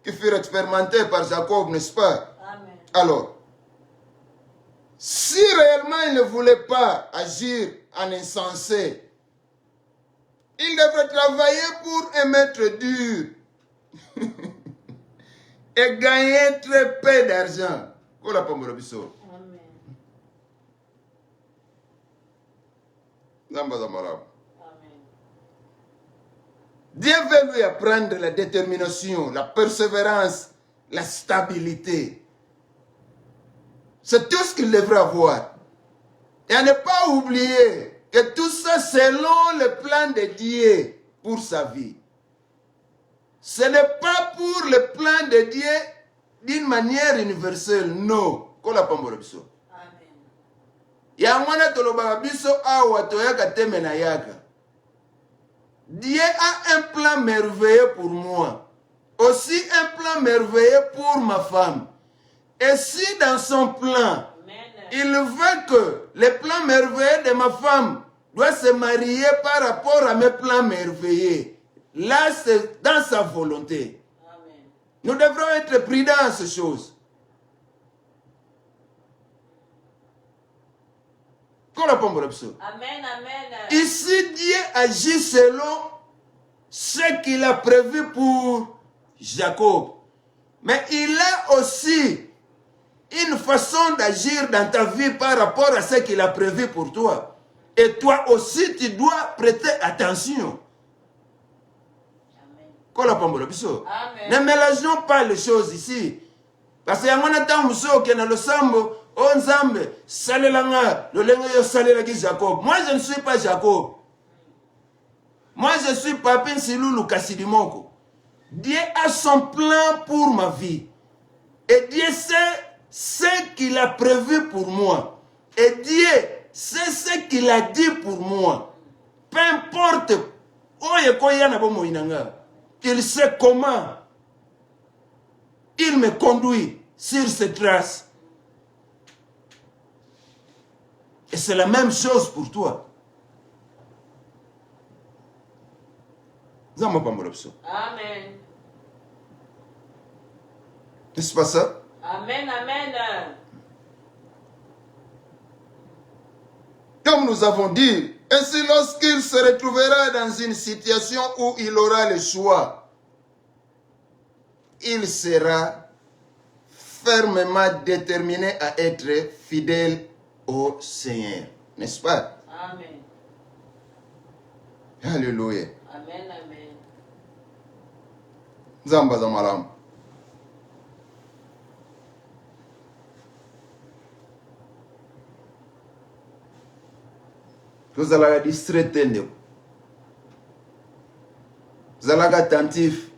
qui furent expérimentées par Jacob, n'est-ce pas? Amen. Alors, si réellement il ne voulait pas agir en insensé, il devrait travailler pour un maître dur et gagner très peu d'argent. Amen. Amen. Dieu veut lui apprendre la détermination, la persévérance, la stabilité. C'est tout ce qu'il devrait avoir. Et à ne pas oublier que tout ça selon le plan de Dieu pour sa vie. Ce n'est pas pour le plan de Dieu d'une manière universelle, non. Amen. Yangwana tolobaka biso awa toyaka teme na yaka. Dieu a un plan merveilleux pour moi. Aussi un plan merveilleux pour ma femme. Et si dans son plan, Amen. il veut que le plan merveilleux de ma femme doit se marier par rapport à mes plans merveilleux, là c'est dans sa volonté. Amen. Nous devrons être prudents à ces choses. Amen. Amen. Ici, Dieu agit selon ce qu'il a prévu pour Jacob. Mais il a aussi une façon d'agir dans ta vie par rapport à ce qu'il a prévu pour toi. Et toi aussi, tu dois prêter attention. Amen. Ne mélangeons pas les choses ici. Parce que yangona tangu soke na losambo o nzambe salelanga lolengo yo salela ki Jacob. Moi je ne suis pas Jacob. Moi je suis Papin Silulu Kasidimoko. Dieu a son plan pour ma vie. Et Dieu sait ce qu'il a prévu pour moi. Et Dieu sait ce qu'il a dit pour moi. peu importe, il sait comment il me conduit sur ses traces. Et c'est la même chose pour toi. Amen. N'est-ce pas ça? Amen, amen. Comme nous avons dit, ainsi lorsqu'il se retrouvera dans une situation où il aura le choix, il sera fermement déterminé à être fidèle au Seigneur. N'est-ce pas? Amen. Alléluia. Amen, amen. Zamba zamalam. Vous allez distrait, vous allez attentif.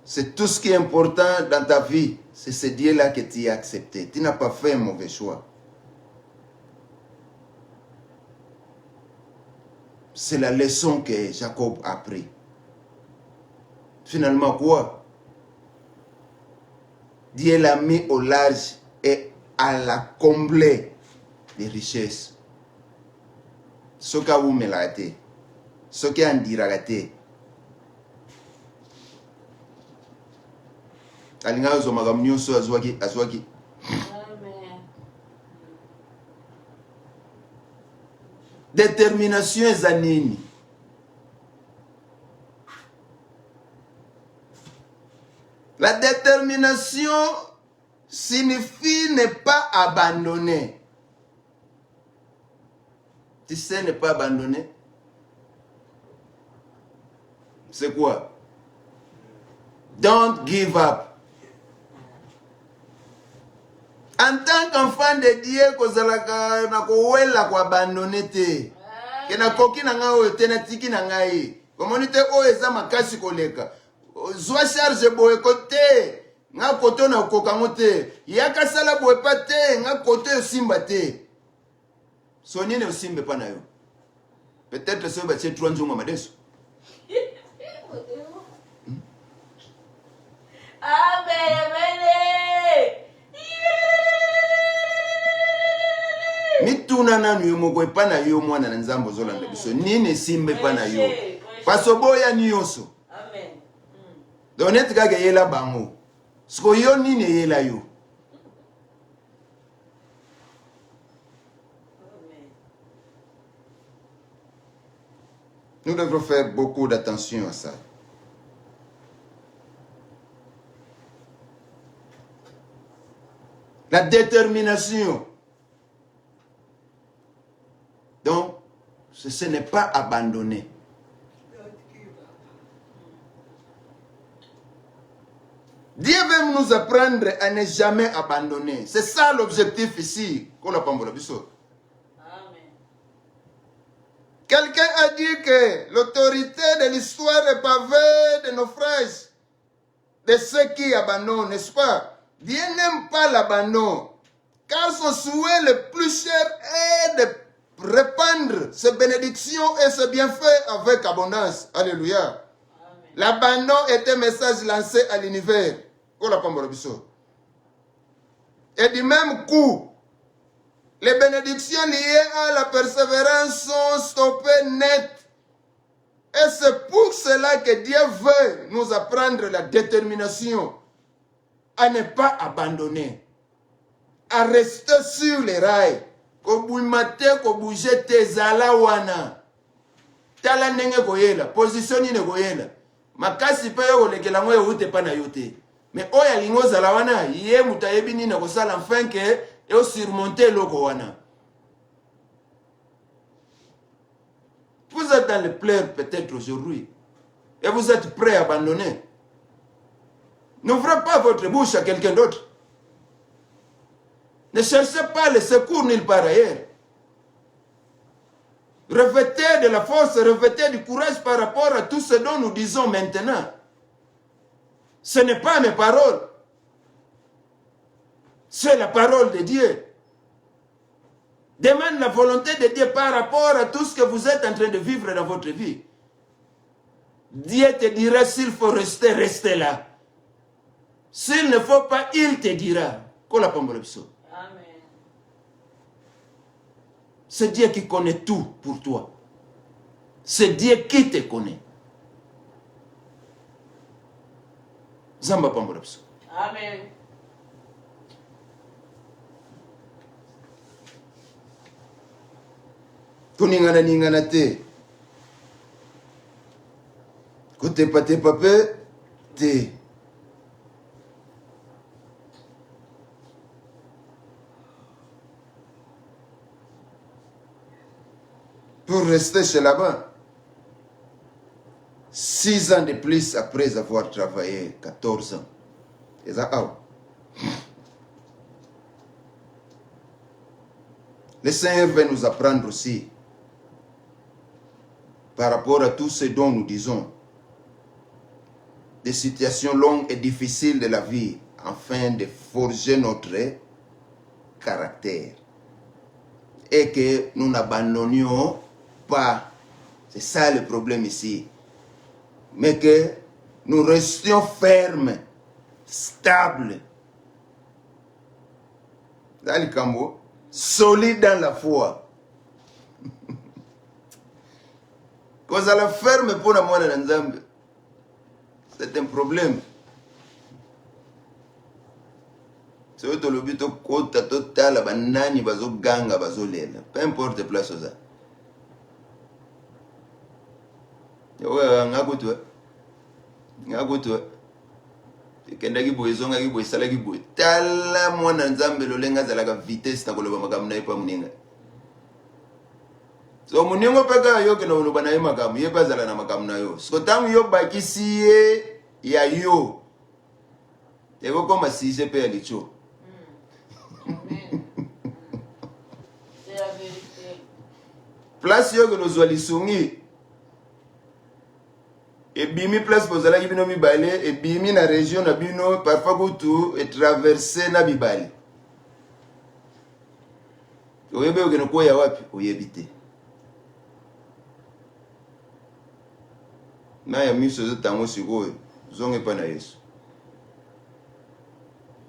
C'est tout ce qui est important dans ta vie. C'est ce Dieu-là que tu as accepté. Tu n'as pas fait un mauvais choix. C'est la leçon que Jacob a appris. Finalement, quoi? Dieu l'a mis au large et à la combler des richesses. Ce que vous me l'avez dit, ce qui en dira la tête. Alingazo magamnyoso azwaki. Amen. Détermination zanini. La détermination signifie ne pas abandonner. Tu sais ne pas abandonner? C'est quoi? Don't give up. En tant qu'enfant de Dieu, kozalaka na kowela ko abandonner te. Ke na koki na nga te na tiki na ngai. Komonite o eza makasi koleka. Zwa charge boye kote. Nga koto na kokango te. Yaka sala boye pa te, nga koto yosimba te. So nini yosimbe pa na yo? Peut-être so ba tse 3 nzonga madeso. Amen, amen. Mituna nanu yo moko epa na yo mwana na nzambo zolanda biso. Nini simbe pa na yo? Paso boya nyonso. Amen. Donet kage yela bango. Sko yo nini yela yo? Nous devons faire beaucoup d'attention à ça. La détermination. Donc, ce n'est pas abandonner. Dieu veut nous apprendre à ne jamais abandonner. C'est ça l'objectif ici. Quelqu'un a dit que l'autorité de l'histoire est pavée de naufrages de ceux qui abandonnent, n'est-ce pas? Dieu n'aime pas l'abandon, car son souhait le plus cher est de répandre ses bénédictions et ses bienfaits avec abondance. Alléluia. L'abandon est un message lancé à l'univers. Et du même coup, les bénédictions liées à la persévérance sont stoppées net. Et c'est pour cela que Dieu veut nous apprendre la détermination à ne pas abandonner, à rester sur les rails. Kobumate ko bouger tes alawana. Tala nenge koyela, positioni ne koyela. Makasi pe yo lekela ngo yote pa na yote. Mais oya lingo zalawana, ye mutayebi ni na kosala enfin que et surmonter loko wana. Vous êtes dans le pleurs peut-être aujourd'hui et vous êtes prêt à abandonner. N'ouvrez pas votre bouche à quelqu'un d'autre. Ne cherchez pas le secours nulle part ailleurs. Revêtez de la force, revêtez du courage par rapport à tout ce dont nous disons maintenant. Ce n'est pas mes paroles. C'est la parole de Dieu. Demande la volonté de Dieu par rapport à tout ce que vous êtes en train de vivre dans votre vie. Dieu te dira s'il faut rester, restez là. S'il ne faut pas, il te dira. Amen. C'est Dieu qui connaît tout pour toi. C'est Dieu qui te connaît. Zamba Pambolapso. Amen. Kuningana ningana te. Kote pate pape te. Pour rester chez là-bas. 6 ans de plus après avoir travaillé 14 ans. Et ça, le Seigneur veut nous apprendre aussi par rapport à tout ce dont nous disons, des situations longues et difficiles de la vie, afin de forger notre caractère. Et que nous n'abandonnions pas. C'est ça le problème ici. Mais que nous restions fermes, stables, dans le cambo, solides dans la foi. Quand ça la ferme pour la moine d'Anzambe, c'est un problème. C'est autre le but au côté total, banani, bazo ganga, bazo lela. Peu importe place aux ça. Ouais, ngakutu kendaki boye zonga ki boye sala ki boye tala mwana nzambe lolenga zalaka vitesse na koloba makambo na ye pa muninga so muningo peka yo kena oloba na ye makambo ye pa zala na makambo na yo so tangu yo bakisi ye ya yo eko koma sise pe ya licho. C'est la vérité. Place yo kena ozwa lisungi et bimi place pozala ki bino mibale et bimi na région na bino parfois kutu et traverser na bibale oyebe okene koya wapi oyebite na ya miso zotango sikoyo zonge pa na Yesu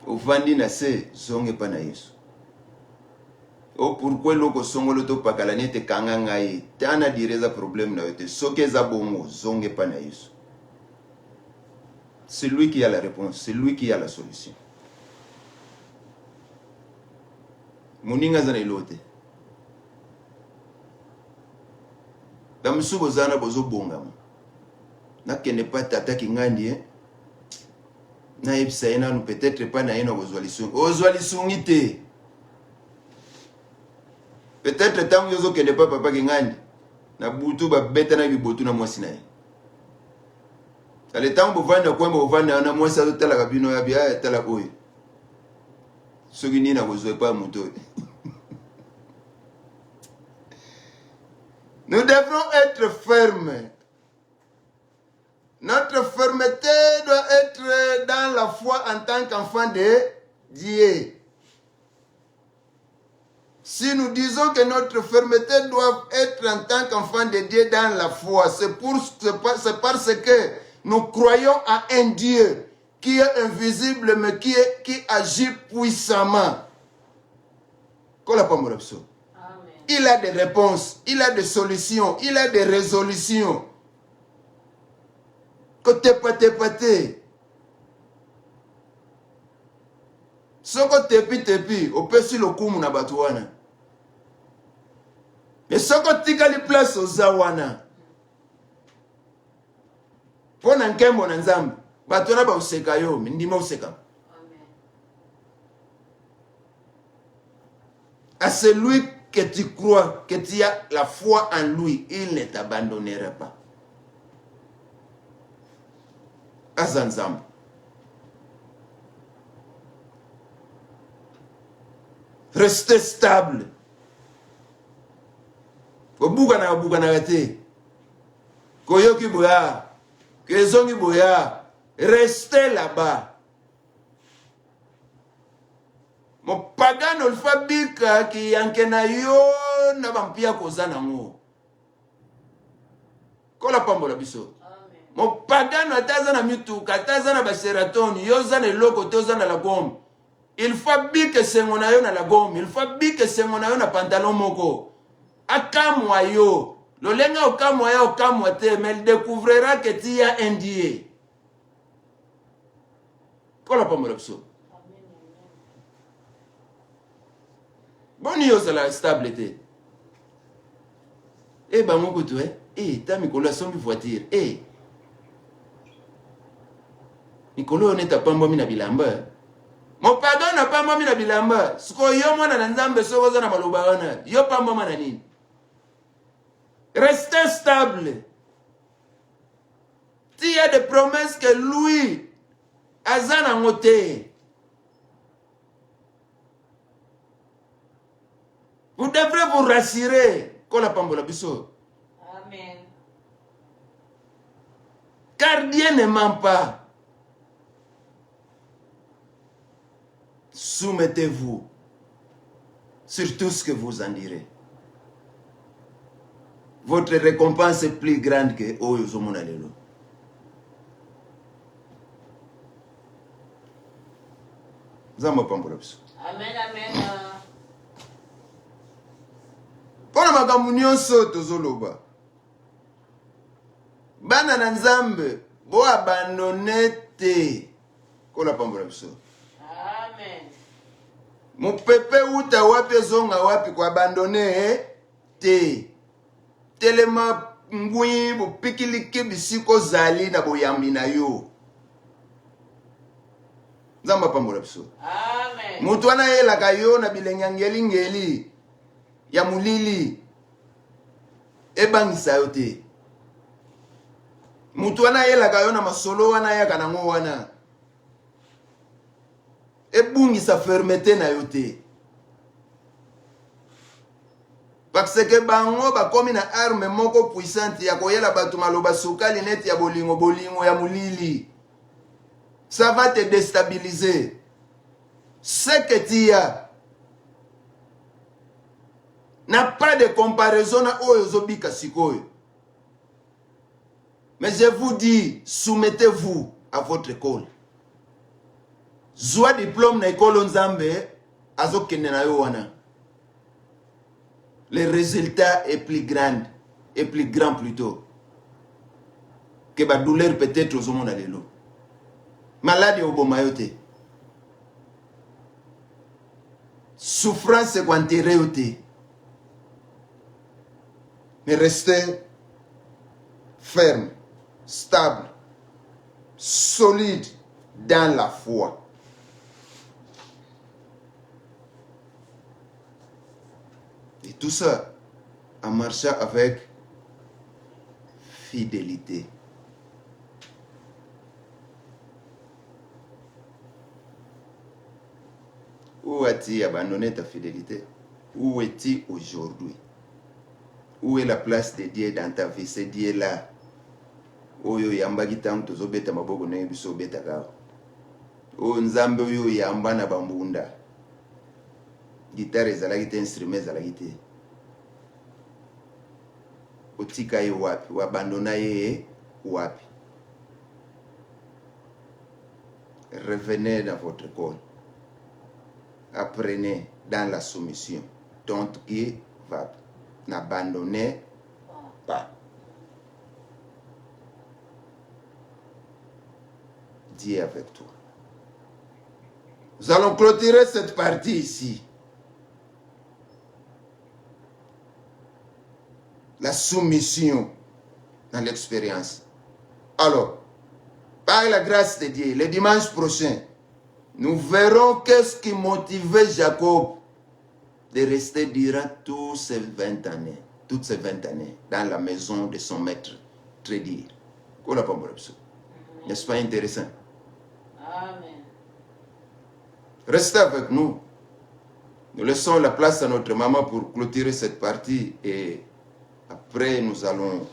ofandi na se zonge pa na Yesu o pourquoi loko songolo to pakala nete kanga ngai tana direza problème na yote soke za bongo zonge pa na Yesu. C'est lui qui a la réponse, c'est lui qui a la solution. Muninga zana ilote bamusubo zana bozo bonga na kene pa tata kingandi na epsa ena nous peut-être pas na ena ozwa lisungi te. Peut-être tant yozo kende pa papa kingandi na butu ba beta na bibotu na mwasi na ye. Ale tant bovanda kwemba bovanda na mwasi azotala kabino ya bia tala oyo. Soki nini na kozwe pa moto. Nous devrons être fermes. Notre fermeté doit être dans la foi en tant qu'enfant de Dieu. Si nous disons que notre fermeté doit être en tant qu'enfant de Dieu dans la foi, c'est parce que nous croyons à un Dieu qui est invisible mais qui agit puissamment. Il a des réponses, il a des solutions, il a des résolutions. Côté pate. Soko tepi, au pesi le kumu na batuana. Mais soko tika li place au zawana. Pona nkembo na nzambe. Batuana ba useka yo, ndima useka. À celui que tu crois, que tu as la foi en lui, il ne t'abandonnera pas. Azanzam. Restez stable. Obugana gate. Koyoki boya. Kezongi boya. Restez là-bas. Mo pagano fabika ki yankena yo na bampia kozana ngo. Kola pambola biso. Mo pagano atazana mituka, atazana baseratoni, yo zana loko tozana la gomme. Il faut que sengona yo na la gomme, il faut que sengona yo na pantalon moko. Akamwa yo. Lolenga okamwa ya okamwa te, mais il découvrira que tu as un Dieu. Kola pambola biso. Boni yo la stabilité. Eh ben mon couteau, t'as mis la sombi voiture. Mikolo on est à pambo mina bilamba. Mon pardon n'a pas mami na bilamba. Sko yo mwana na nzambe soko za na maloba wana. Yo pambo mana nini? Restez stable. Il y a des promesses que lui azana ngote. Vous devrez vous rassurer. Kola pambola biso. Amen. Car Dieu ne ment pas. Soumettez-vous sur tout ce que vous en direz. Votre récompense est plus grande que Oyozomona Lelo. Zamba pambola biso. Amen, amen. Pona makambo nyonso tozoloba. Bana na Nzambe bo abandonne te. Kola pambola biso. Amen. Mupepe uta wapi zonga wapi kwa abandonne te. Telema ngui bo pikiliki bisiko zali na boyambi na yo. Nzamba pambola biso. Amen. Mutu wana yela kayo na bilengangeli ngeli ya mulili ebangisa yo te. Mutu wana yela kayo na masolo wana ya kanango wana ebungisa fermeté na yo te. Parce que bango bakomi na arme moko puissante ya koyela batu maloba sukali neti ya bolingo bolingo ya mulili. Ça va te déstabiliser. Ce que tu as n'a pas de comparaison à Oyozobika Sikoyo. Mais je vous dis, soumettez-vous à votre école. Zoa diplôme na école Nzambe, azo kende na yo wana. Le résultat est plus grand plutôt que la douleur peut-être aux hommes d'alelo. Maladie au bomayote. Souffrance quantiréote. Mais restez ferme, stable, solide dans la foi. Et tout ça en marchant avec fidélité. Où as-tu abandonné ta fidélité? Où es-tu aujourd'hui? Où est la place de Dieu dans ta vie? C'est Dieu là. Oyo yamba gitangu tozobeta mabogo na biso beta ka. O nzambe oyo yamba na bambunda. Guitare ezalaki te, instrument ezalaki te. Otika ye wapi? Wabandona ye wapi? Revenez dans votre corps. Apprenez dans la soumission. Don't give up. N'abandonnez pas. Dieu avec toi. Nous allons clôturer cette partie ici. La soumission dans l'expérience. Alors, par la grâce de Dieu, le dimanche prochain, nous verrons qu'est-ce qui motivait Jacob de rester durant toutes ces 20 années, dans la maison de son maître. Très dire. N'est-ce pas intéressant? Amen. Restez avec nous. Nous laissons la place à notre maman pour clôturer cette partie et après nous allons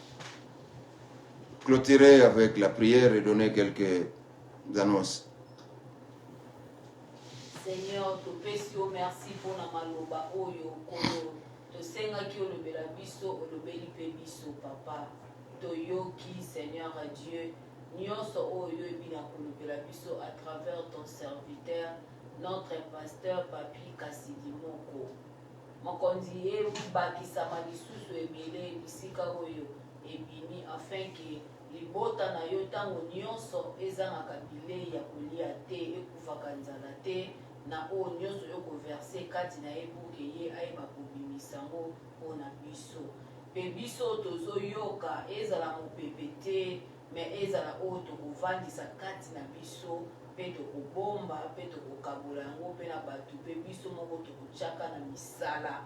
clôturer avec la prière et donner quelques annonces. Seigneur, topesi yo merci pour na maloba oyo kolo. Tosengaki olobela biso, olobeli pe biso papa. Toyoki Seigneur à Dieu. Nyonso oyo ebina kolobela biso à travers ton serviteur, notre pasteur Papi Kasidi Moko. Mokonzi ebakisama lisusu ebele bisika oyo ebimi afin que libota na yo ntango nyonso ezangaka bilei ya kolia te ekufaka nzala te na oyo nyonso yo koverse kati na ye pour ke ye ayeba kobimisa yango mpona biso mpe biso tozoyoka ezala mopepe te me ezala oyo tokovandisa kati na biso mpe tokobomba mpe tokokabola yango mpe na bato mpe biso moko tokotiaka na misala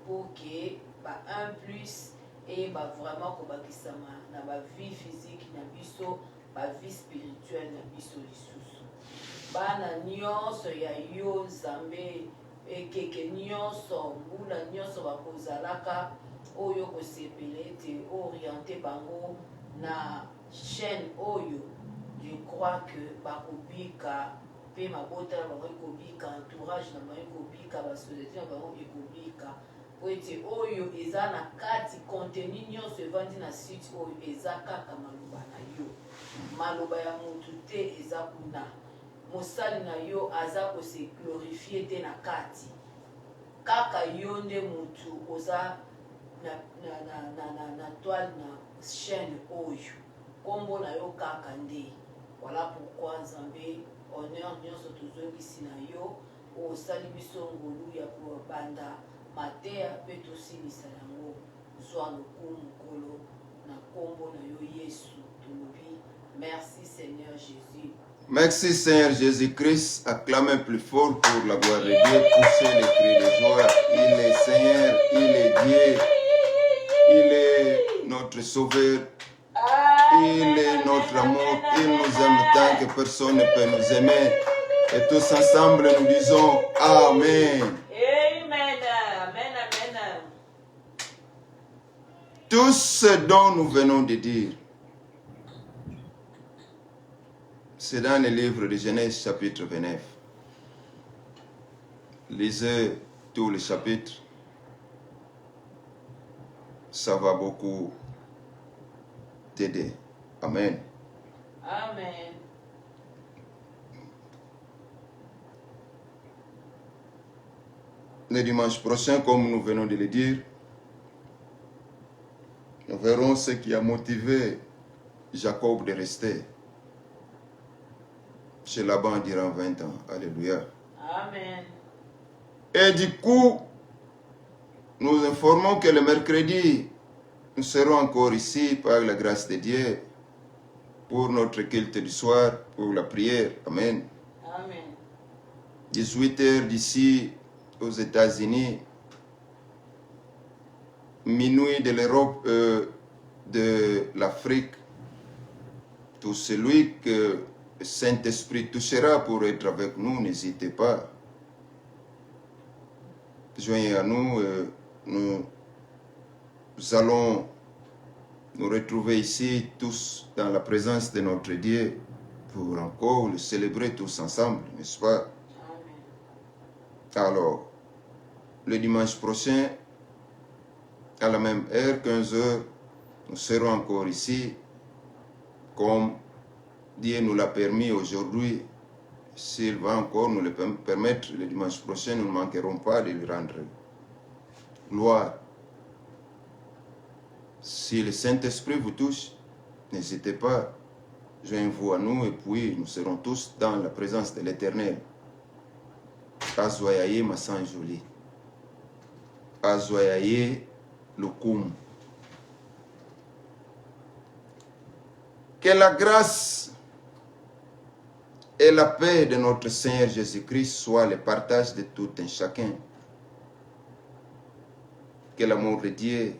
pour ke ba 1 plus eyeba vraiment kobakisama na bavie physique na biso bavie spirituelle na biso lisusu bana nyonso ya yo nzambe ekeke nyonso mbula nyonso bakozalaka oyo kosepela ete oriente bango na chaîne oyo je crois que bakobika mpe mabota na bango ekobika entourage na bango ekobika basociété na bango ekobika po ete oyo eza na kati contenu nyonso evandi na site oyo eza kaka maloba na yo maloba ya motu te eza kuna mosali na yo aza kose glorifie te na kati kaka yo nde motu oza na toile na chaîne oyo kombo na yo kaka nde voilà pourquoi nzambe honneur nyonso tozongisi na yo osali biso ngolu ya kobanda mateya mpe tosilisa yango zwa lokumu nkolo na kombo na yo yesu tolobi merci seigneur jésus. Merci Seigneur Jésus-Christ. Acclamez plus fort pour la gloire de Dieu. Poussez les cris de joie. Il est Seigneur, il est Dieu. Il est notre Sauveur. Il est notre amour. Il nous aime tant que personne ne peut nous aimer. Et tous ensemble nous disons Amen. Amen. Amen. Amen. Tout ce dont nous venons de dire, c'est dans le livre de Genèse chapitre 29. Lisez tous les chapitres. Ça va beaucoup t'aider. Amen. Amen. Le dimanche prochain, comme nous venons de le dire, nous verrons ce qui a motivé Jacob de rester chez Laban durant 20 ans. Alléluia. Amen. Et du coup, nous informons que le mercredi, nous serons encore ici par la grâce de Dieu pour notre culte du soir, pour la prière. Amen. Amen. 18h d'ici aux États-Unis, minuit de l'Europe, de l'Afrique. Tout celui que le Saint-Esprit touchera pour être avec nous, n'hésitez pas. Joignez à nous, nous allons nous retrouver ici tous dans la présence de notre Dieu pour encore le célébrer tous ensemble, n'est-ce pas? Amen. Alors, le dimanche prochain, à la même heure, 15h, nous serons encore ici, comme Dieu nous l'a permis aujourd'hui. S'il va encore nous le permettre, le dimanche prochain, nous ne manquerons pas de lui rendre gloire. Si le Saint-Esprit vous touche, n'hésitez pas, joignez-vous à nous et puis nous serons tous dans la présence de l'Éternel. Azoyaye Massan Joli. Azoyaye Lukum. Que la grâce et la paix de notre Seigneur Jésus-Christ soient le partage de tout un chacun. Que l'amour de Dieu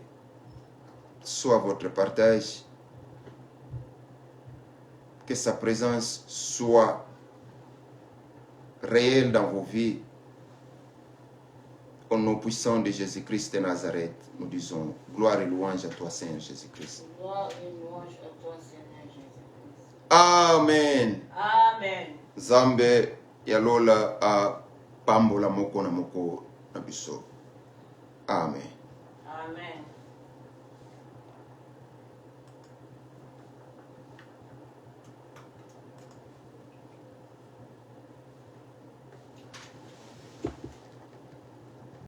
soit votre partage. Que sa présence soit réelle dans vos vies. Au nom puissant de Jésus-Christ de Nazareth, nous disons gloire et louange à toi, Seigneur Jésus-Christ. Gloire et louange à toi, Seigneur Jésus-Christ. Amen. Amen. Zambe Yalola a pambola moko na moko na biso. Amen. Amen.